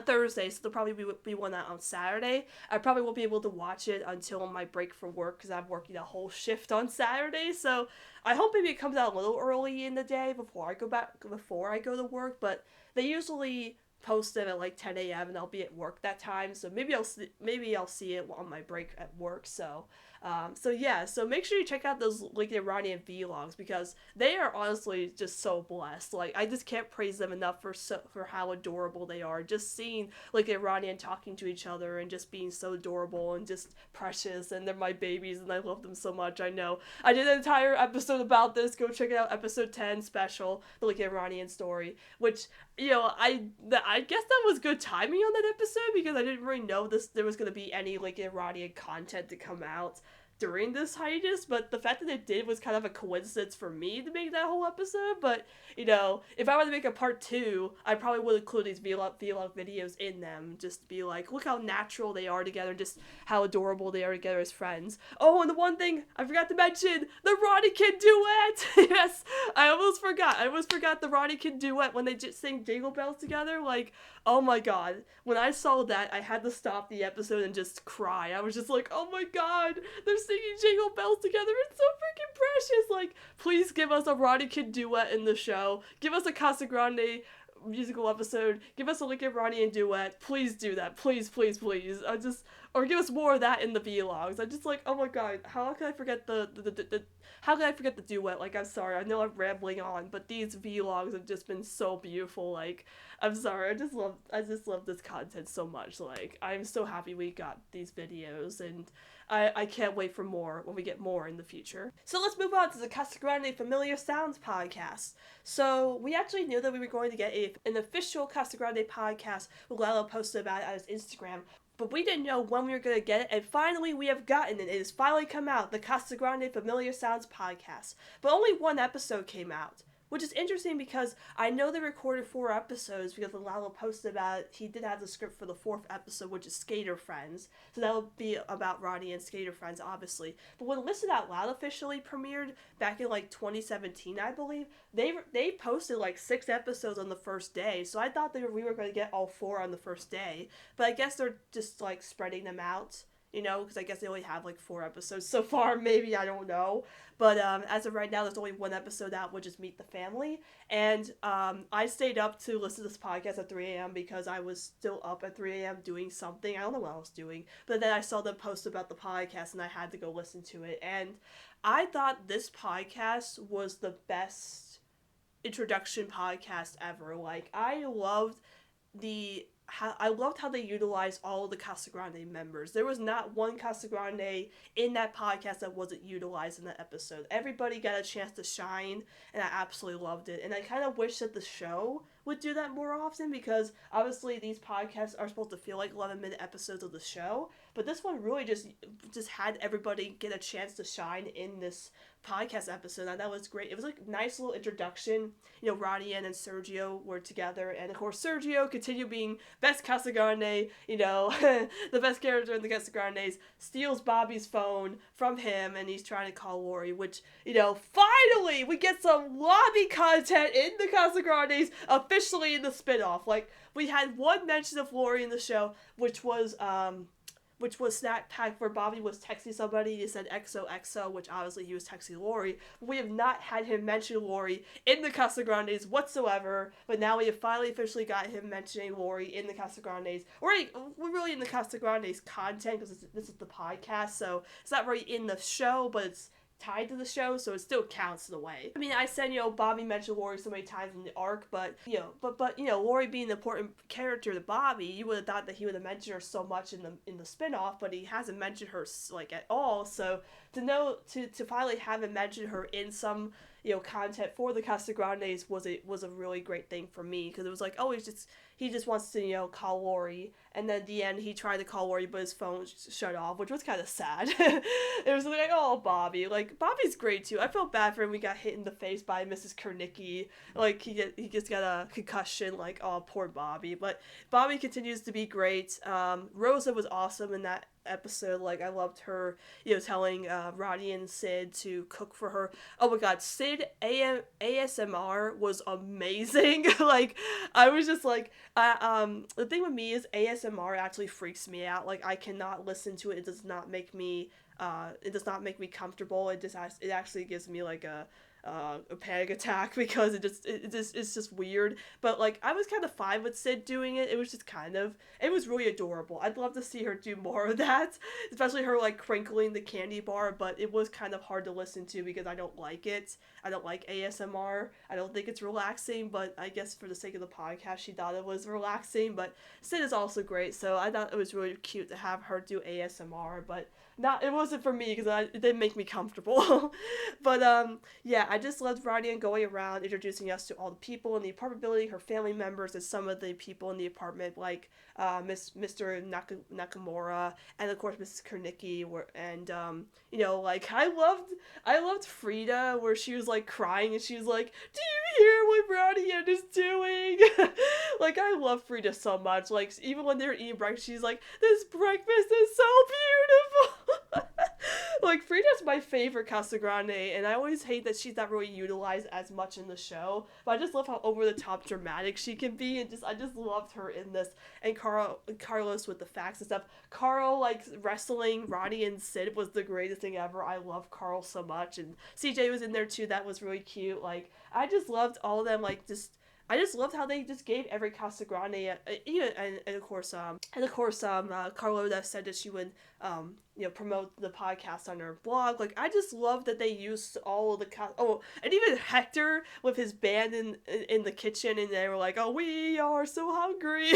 Thursday, so there'll probably be one out on Saturday. I probably won't be able to watch it until my break from work, because I'm working a whole shift on Saturday, so I hope maybe it comes out a little early in the day before I go to work, but they usually post them at, like, 10 a.m. and I'll be at work that time, so maybe I'll see it on my break at work. So make sure you check out those Lincoln and Ronnie Anne vlogs, because they are honestly just so blessed. Like, I just can't praise them enough for how adorable they are. Just seeing Lincoln and Ronnie Anne talking to each other and just being so adorable and just precious, and they're my babies and I love them so much. I know I did an entire episode about this. Go check it out, episode 10 special, the Lincoln and Ronnie Anne story, which, you know, I guess that was good timing on that episode, because I didn't really know there was going to be any Lincoln and Ronnie Anne content to come out during this hiatus, but the fact that it did was kind of a coincidence for me to make that whole episode. But, you know, if I were to make a part 2, I probably would include these vlog videos in them, just to be like, look how natural they are together, just how adorable they are together as friends. Oh, and the one thing I forgot to mention, the Ronnie Kid duet! Yes, I almost forgot the Ronnie Kid duet when they just sing Jingle Bells together. Like, oh my god, when I saw that, I had to stop the episode and just cry. I was just like, oh my god, they're singing Jingle Bells together. It's so freaking precious. Like, please give us a Ronnie Kid duet in the show. Give us a Casagrande musical episode. Give us a Lincoln and Ronnie Anne duet. Please do that. Please, please, please. Or give us more of that in the vlogs. I'm just like, oh my god, how can I forget how can I forget the duet? Like, I'm sorry, I know I'm rambling on, but these vlogs have just been so beautiful. Like, I'm sorry, I just love this content so much. Like, I'm so happy we got these videos, and I can't wait for more when we get more in the future. So let's move on to the Casagrande Familia Sounds podcast. So we actually knew that we were going to get an official Casagrande podcast. Lalo posted about it on his Instagram, but we didn't know when we were going to get it, and finally we have gotten it. It has finally come out, the Casagrande Familia Sounds podcast. But only one episode came out, which is interesting, because I know they recorded 4 episodes, because Lalo posted about it. He did have the script for the 4th episode, which is Skater Friends. So that'll be about Ronnie and Skater Friends, obviously. But when Listen Out Loud officially premiered back in, like, 2017, I believe, they posted, like, 6 episodes on the first day. So I thought we were going to get all 4 on the first day. But I guess they're just, like, spreading them out you know, because I guess they only have like 4 episodes so far, maybe, I don't know. But as of right now, there's only 1 episode out, which is Meet the Family. And I stayed up to listen to this podcast at 3 a.m. because I was still up at 3 a.m. doing something. I don't know what I was doing. But then I saw them post about the podcast, and I had to go listen to it. And I thought this podcast was the best introduction podcast ever. Like, I loved how they utilized all of the Casagrande members. There was not one Casagrande in that podcast that wasn't utilized in that episode. Everybody got a chance to shine, and I absolutely loved it. And I kind of wish that the show would do that more often, because obviously these podcasts are supposed to feel like 11-minute episodes of the show, but this one really just had everybody get a chance to shine in this podcast episode, and that was great. It was like a nice little introduction. You know, Ronnie Anne and Sergio were together, and of course Sergio continued being best Casagrande, you know, the best character in the Casagrandes, steals Bobby's phone from him, and he's trying to call Lori, which, you know, finally we get some lobby content in the Casagrandes, officially in the spinoff. Like, we had one mention of Lori in the show, which was Snack Pack, where Bobby was texting somebody. He said XOXO, which obviously he was texting Lori. We have not had him mention Lori in the Casagrandes whatsoever, but now we have finally officially got him mentioning Lori in the Casagrandes. We're really in the Casagrandes content, because this is the podcast, so it's not really in the show, but it's tied to the show, so it still counts in a way. I mean, I said, you know, Bobby mentioned Lori so many times in the arc, but, you know, Lori being an important character to Bobby, you would have thought that he would have mentioned her so much in the spinoff, but he hasn't mentioned her, like, at all, so to finally have him mention her in some, you know, content for the Casagrandes was a really great thing for me, because it was like, oh, he just wants to, you know, call Lori, and then at the end he tried to call Lori, but his phone shut off, which was kind of sad. It was like, oh, Bobby, like, Bobby's great too. I felt bad for him. We got hit in the face by Mrs. Kernicki, like, he just got a concussion, like, oh, poor Bobby, but Bobby continues to be great. Rosa was awesome in that episode. Like, I loved her, you know, telling Roddy and Sid to cook for her. Oh my god, Sid ASMR was amazing. Like, I was just like, the thing with me is ASMR actually freaks me out. Like, I cannot listen to it. It does not make me comfortable. It actually gives me like a panic attack, because it's just weird. But like, I was kind of fine with Sid doing it. It was just it was really adorable. I'd love to see her do more of that, especially her like crinkling the candy bar, but it was kind of hard to listen to because I don't like it. I don't like ASMR. I don't think it's relaxing, but I guess for the sake of the podcast, she thought it was relaxing. But Sid is also great, so I thought it was really cute to have her do ASMR, but it wasn't for me, because it didn't make me comfortable. But yeah, I just loved Ronnie Anne going around introducing us to all the people in the apartment building, her family members, and some of the people in the apartment, like Mr. Nakamura, and of course Mrs. Kernicki, and you know, like, I loved Frida, where she was like crying, and she was like, "Do you hear what Ronnie Anne is doing?" Like, I love Frida so much. Like, even when they were eating breakfast, she's like, "This breakfast is so beautiful." Like, Frida's my favorite Casagrande, and I always hate that she's not really utilized as much in the show, but I just love how over-the-top dramatic she can be, and I just loved her in this. And Carlos with the facts and stuff. Carl, like, wrestling Ronnie and Sid was the greatest thing ever. I love Carl so much, and CJ was in there too. That was really cute. Like, I just loved all of them, like, I just loved how they just gave every Casagrande, and of course, Carlota said that she would, you know, promote the podcast on her blog. Like, I just love that they used all of the and even Hector with his band in the kitchen, and they were like, "Oh, we are so hungry."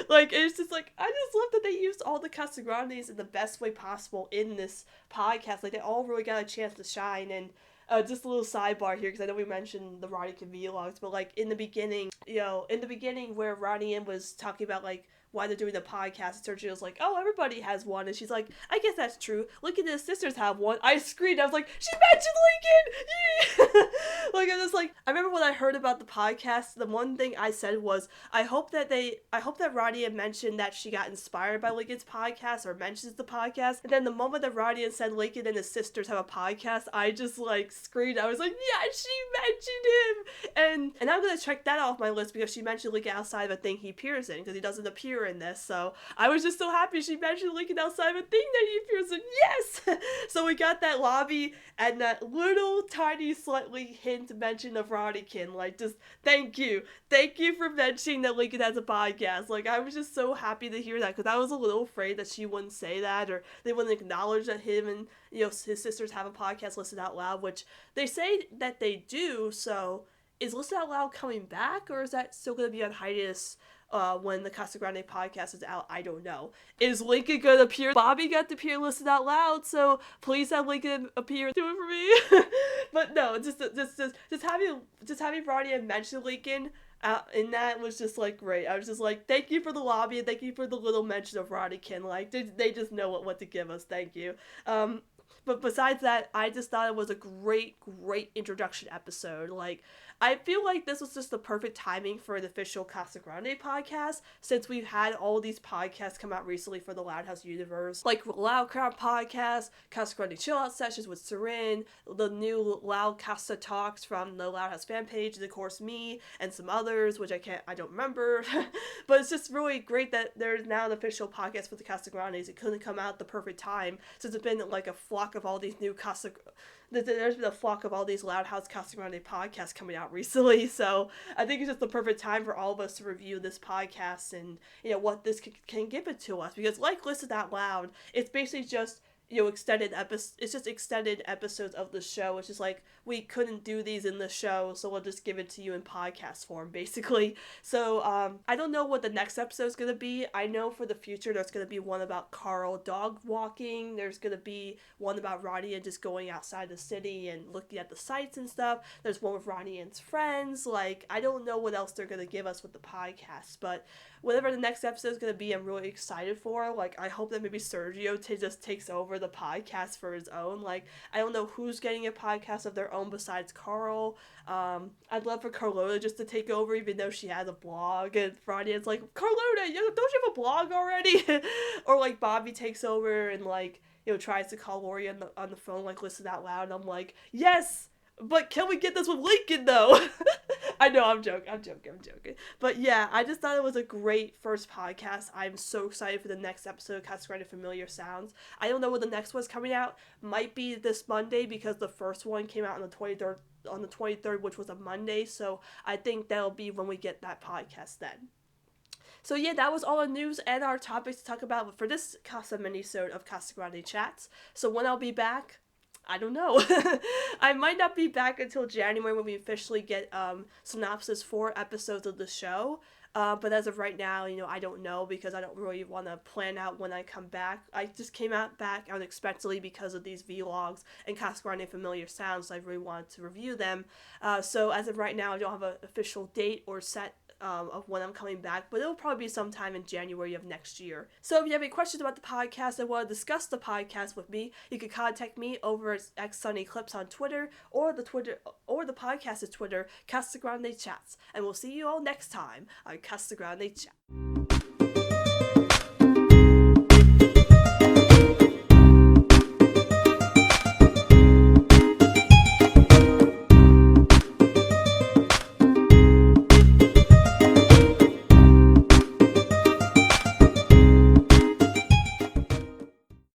Like, it's just like, I just love that they used all the Casagrandes in the best way possible in this podcast. Like, they all really got a chance to shine. And just a little sidebar here, because I know we mentioned the Ronnie Anne vlogs, but like, in the beginning where Ronnie Anne was talking about like why they're doing the podcast, Sergio was like, "Oh, everybody has one," and she's like, "I guess that's true. Lincoln and his sisters have one." I screamed. I was like, "She mentioned Lincoln!" Yeah! Like, I was like, I remember when I heard about the podcast, the one thing I said was, I hope that Ronnie Anne mentioned that she got inspired by Lincoln's podcast, or mentions the podcast. And then the moment that Ronnie Anne said Lincoln and his sisters have a podcast, I just like screamed. I was like, "Yeah, she mentioned him!" And I'm gonna check that off my list, because she mentioned Lincoln outside of a thing he appears in, because he doesn't appear in this. So I was just so happy she mentioned Lincoln outside of a thing that he appears in. Yes! So we got that lobby and that little tiny slightly hint mention of Roddykin. Like, just thank you. Thank you for mentioning that Lincoln has a podcast. Like, I was just so happy to hear that, because I was a little afraid that she wouldn't say that, or they wouldn't acknowledge that him and, you know, his sisters have a podcast, Listen Out Loud, which they say that they do. So is Listen Out Loud coming back, or is that still going to be on hiatus when the Casagrande podcast is out? I don't know. Is Lincoln going to appear? Bobby got to appear Listen Out Loud, so please have Lincoln appear. Do it for me. But no, just having Ronnie Anne mention Lincoln and that was just, like, great. I was just like, thank you for the lobby, and thank you for the little mention of Roddykin. Like, they just know what to give us. Thank you. But besides that, I just thought it was a great introduction episode. Like, I feel like this was just the perfect timing for an official Casagrande podcast, since we've had all these podcasts come out recently for the Loud House universe, like Loud Crowd podcast, Casagrande Chill Out Sessions with Sarin, the new Loud Casa Talks from the Loud House fan page, and of course me, and some others, which I don't remember. But it's just really great that there's now an official podcast for the Casagrandes. It couldn't come out at the perfect time, since it's been like a flock of all these new there's been a flock of all these Loud House Casagrande podcasts coming out recently, so I think it's just the perfect time for all of us to review this podcast and, you know, what this can give it to us, because like Listen Out Loud, it's basically just, you know, it's just extended episodes of the show. It's just like, we couldn't do these in the show, so we'll just give it to you in podcast form, basically. So, I don't know what the next episode is going to be. I know for the future there's going to be one about Carl dog walking, there's going to be one about Ronnie and just going outside the city and looking at the sights and stuff. There's one with Ronnie and's friends. Like, I don't know what else they're going to give us with the podcast, but whatever the next episode is going to be, I'm really excited for. Like, I hope that maybe Sergio just takes over the podcast for his own. Like, I don't know who's getting a podcast of their own besides Carl. I'd love for Carlota just to take over, even though she has a blog, and Fraudian's like, Carlota, don't you have a blog already? Or like Bobby takes over and, like, you know, tries to call Lori on the phone, like, Listen Out Loud, and I'm like, yes! But can we get this with Lincoln, though? I know, I'm joking. But yeah, I just thought it was a great first podcast. I'm so excited for the next episode of Casagrande Familia Sounds. I don't know when the next one's coming out. Might be this Monday, because the first one came out on the 23rd, which was a Monday. So I think that'll be when we get that podcast then. So yeah, that was all the news and our topics to talk about for this Casa-Minisode of Casagrande Chats. So when I'll be back, I don't know. I might not be back until January when we officially get synopsis for episodes of the show. But as of right now, you know, I don't know, because I don't really want to plan out when I come back. I just came back unexpectedly because of these vlogs and Casagrande Familiar Sounds. So I really wanted to review them. So as of right now, I don't have an official date or set of when I'm coming back, but it'll probably be sometime in January of next year. So if you have any questions about the podcast and want to discuss the podcast with me, you can contact me over at XSunnyClips on Twitter, or the podcast's Twitter, Casagrande Chats. And we'll see you all next time on Casagrande Chat.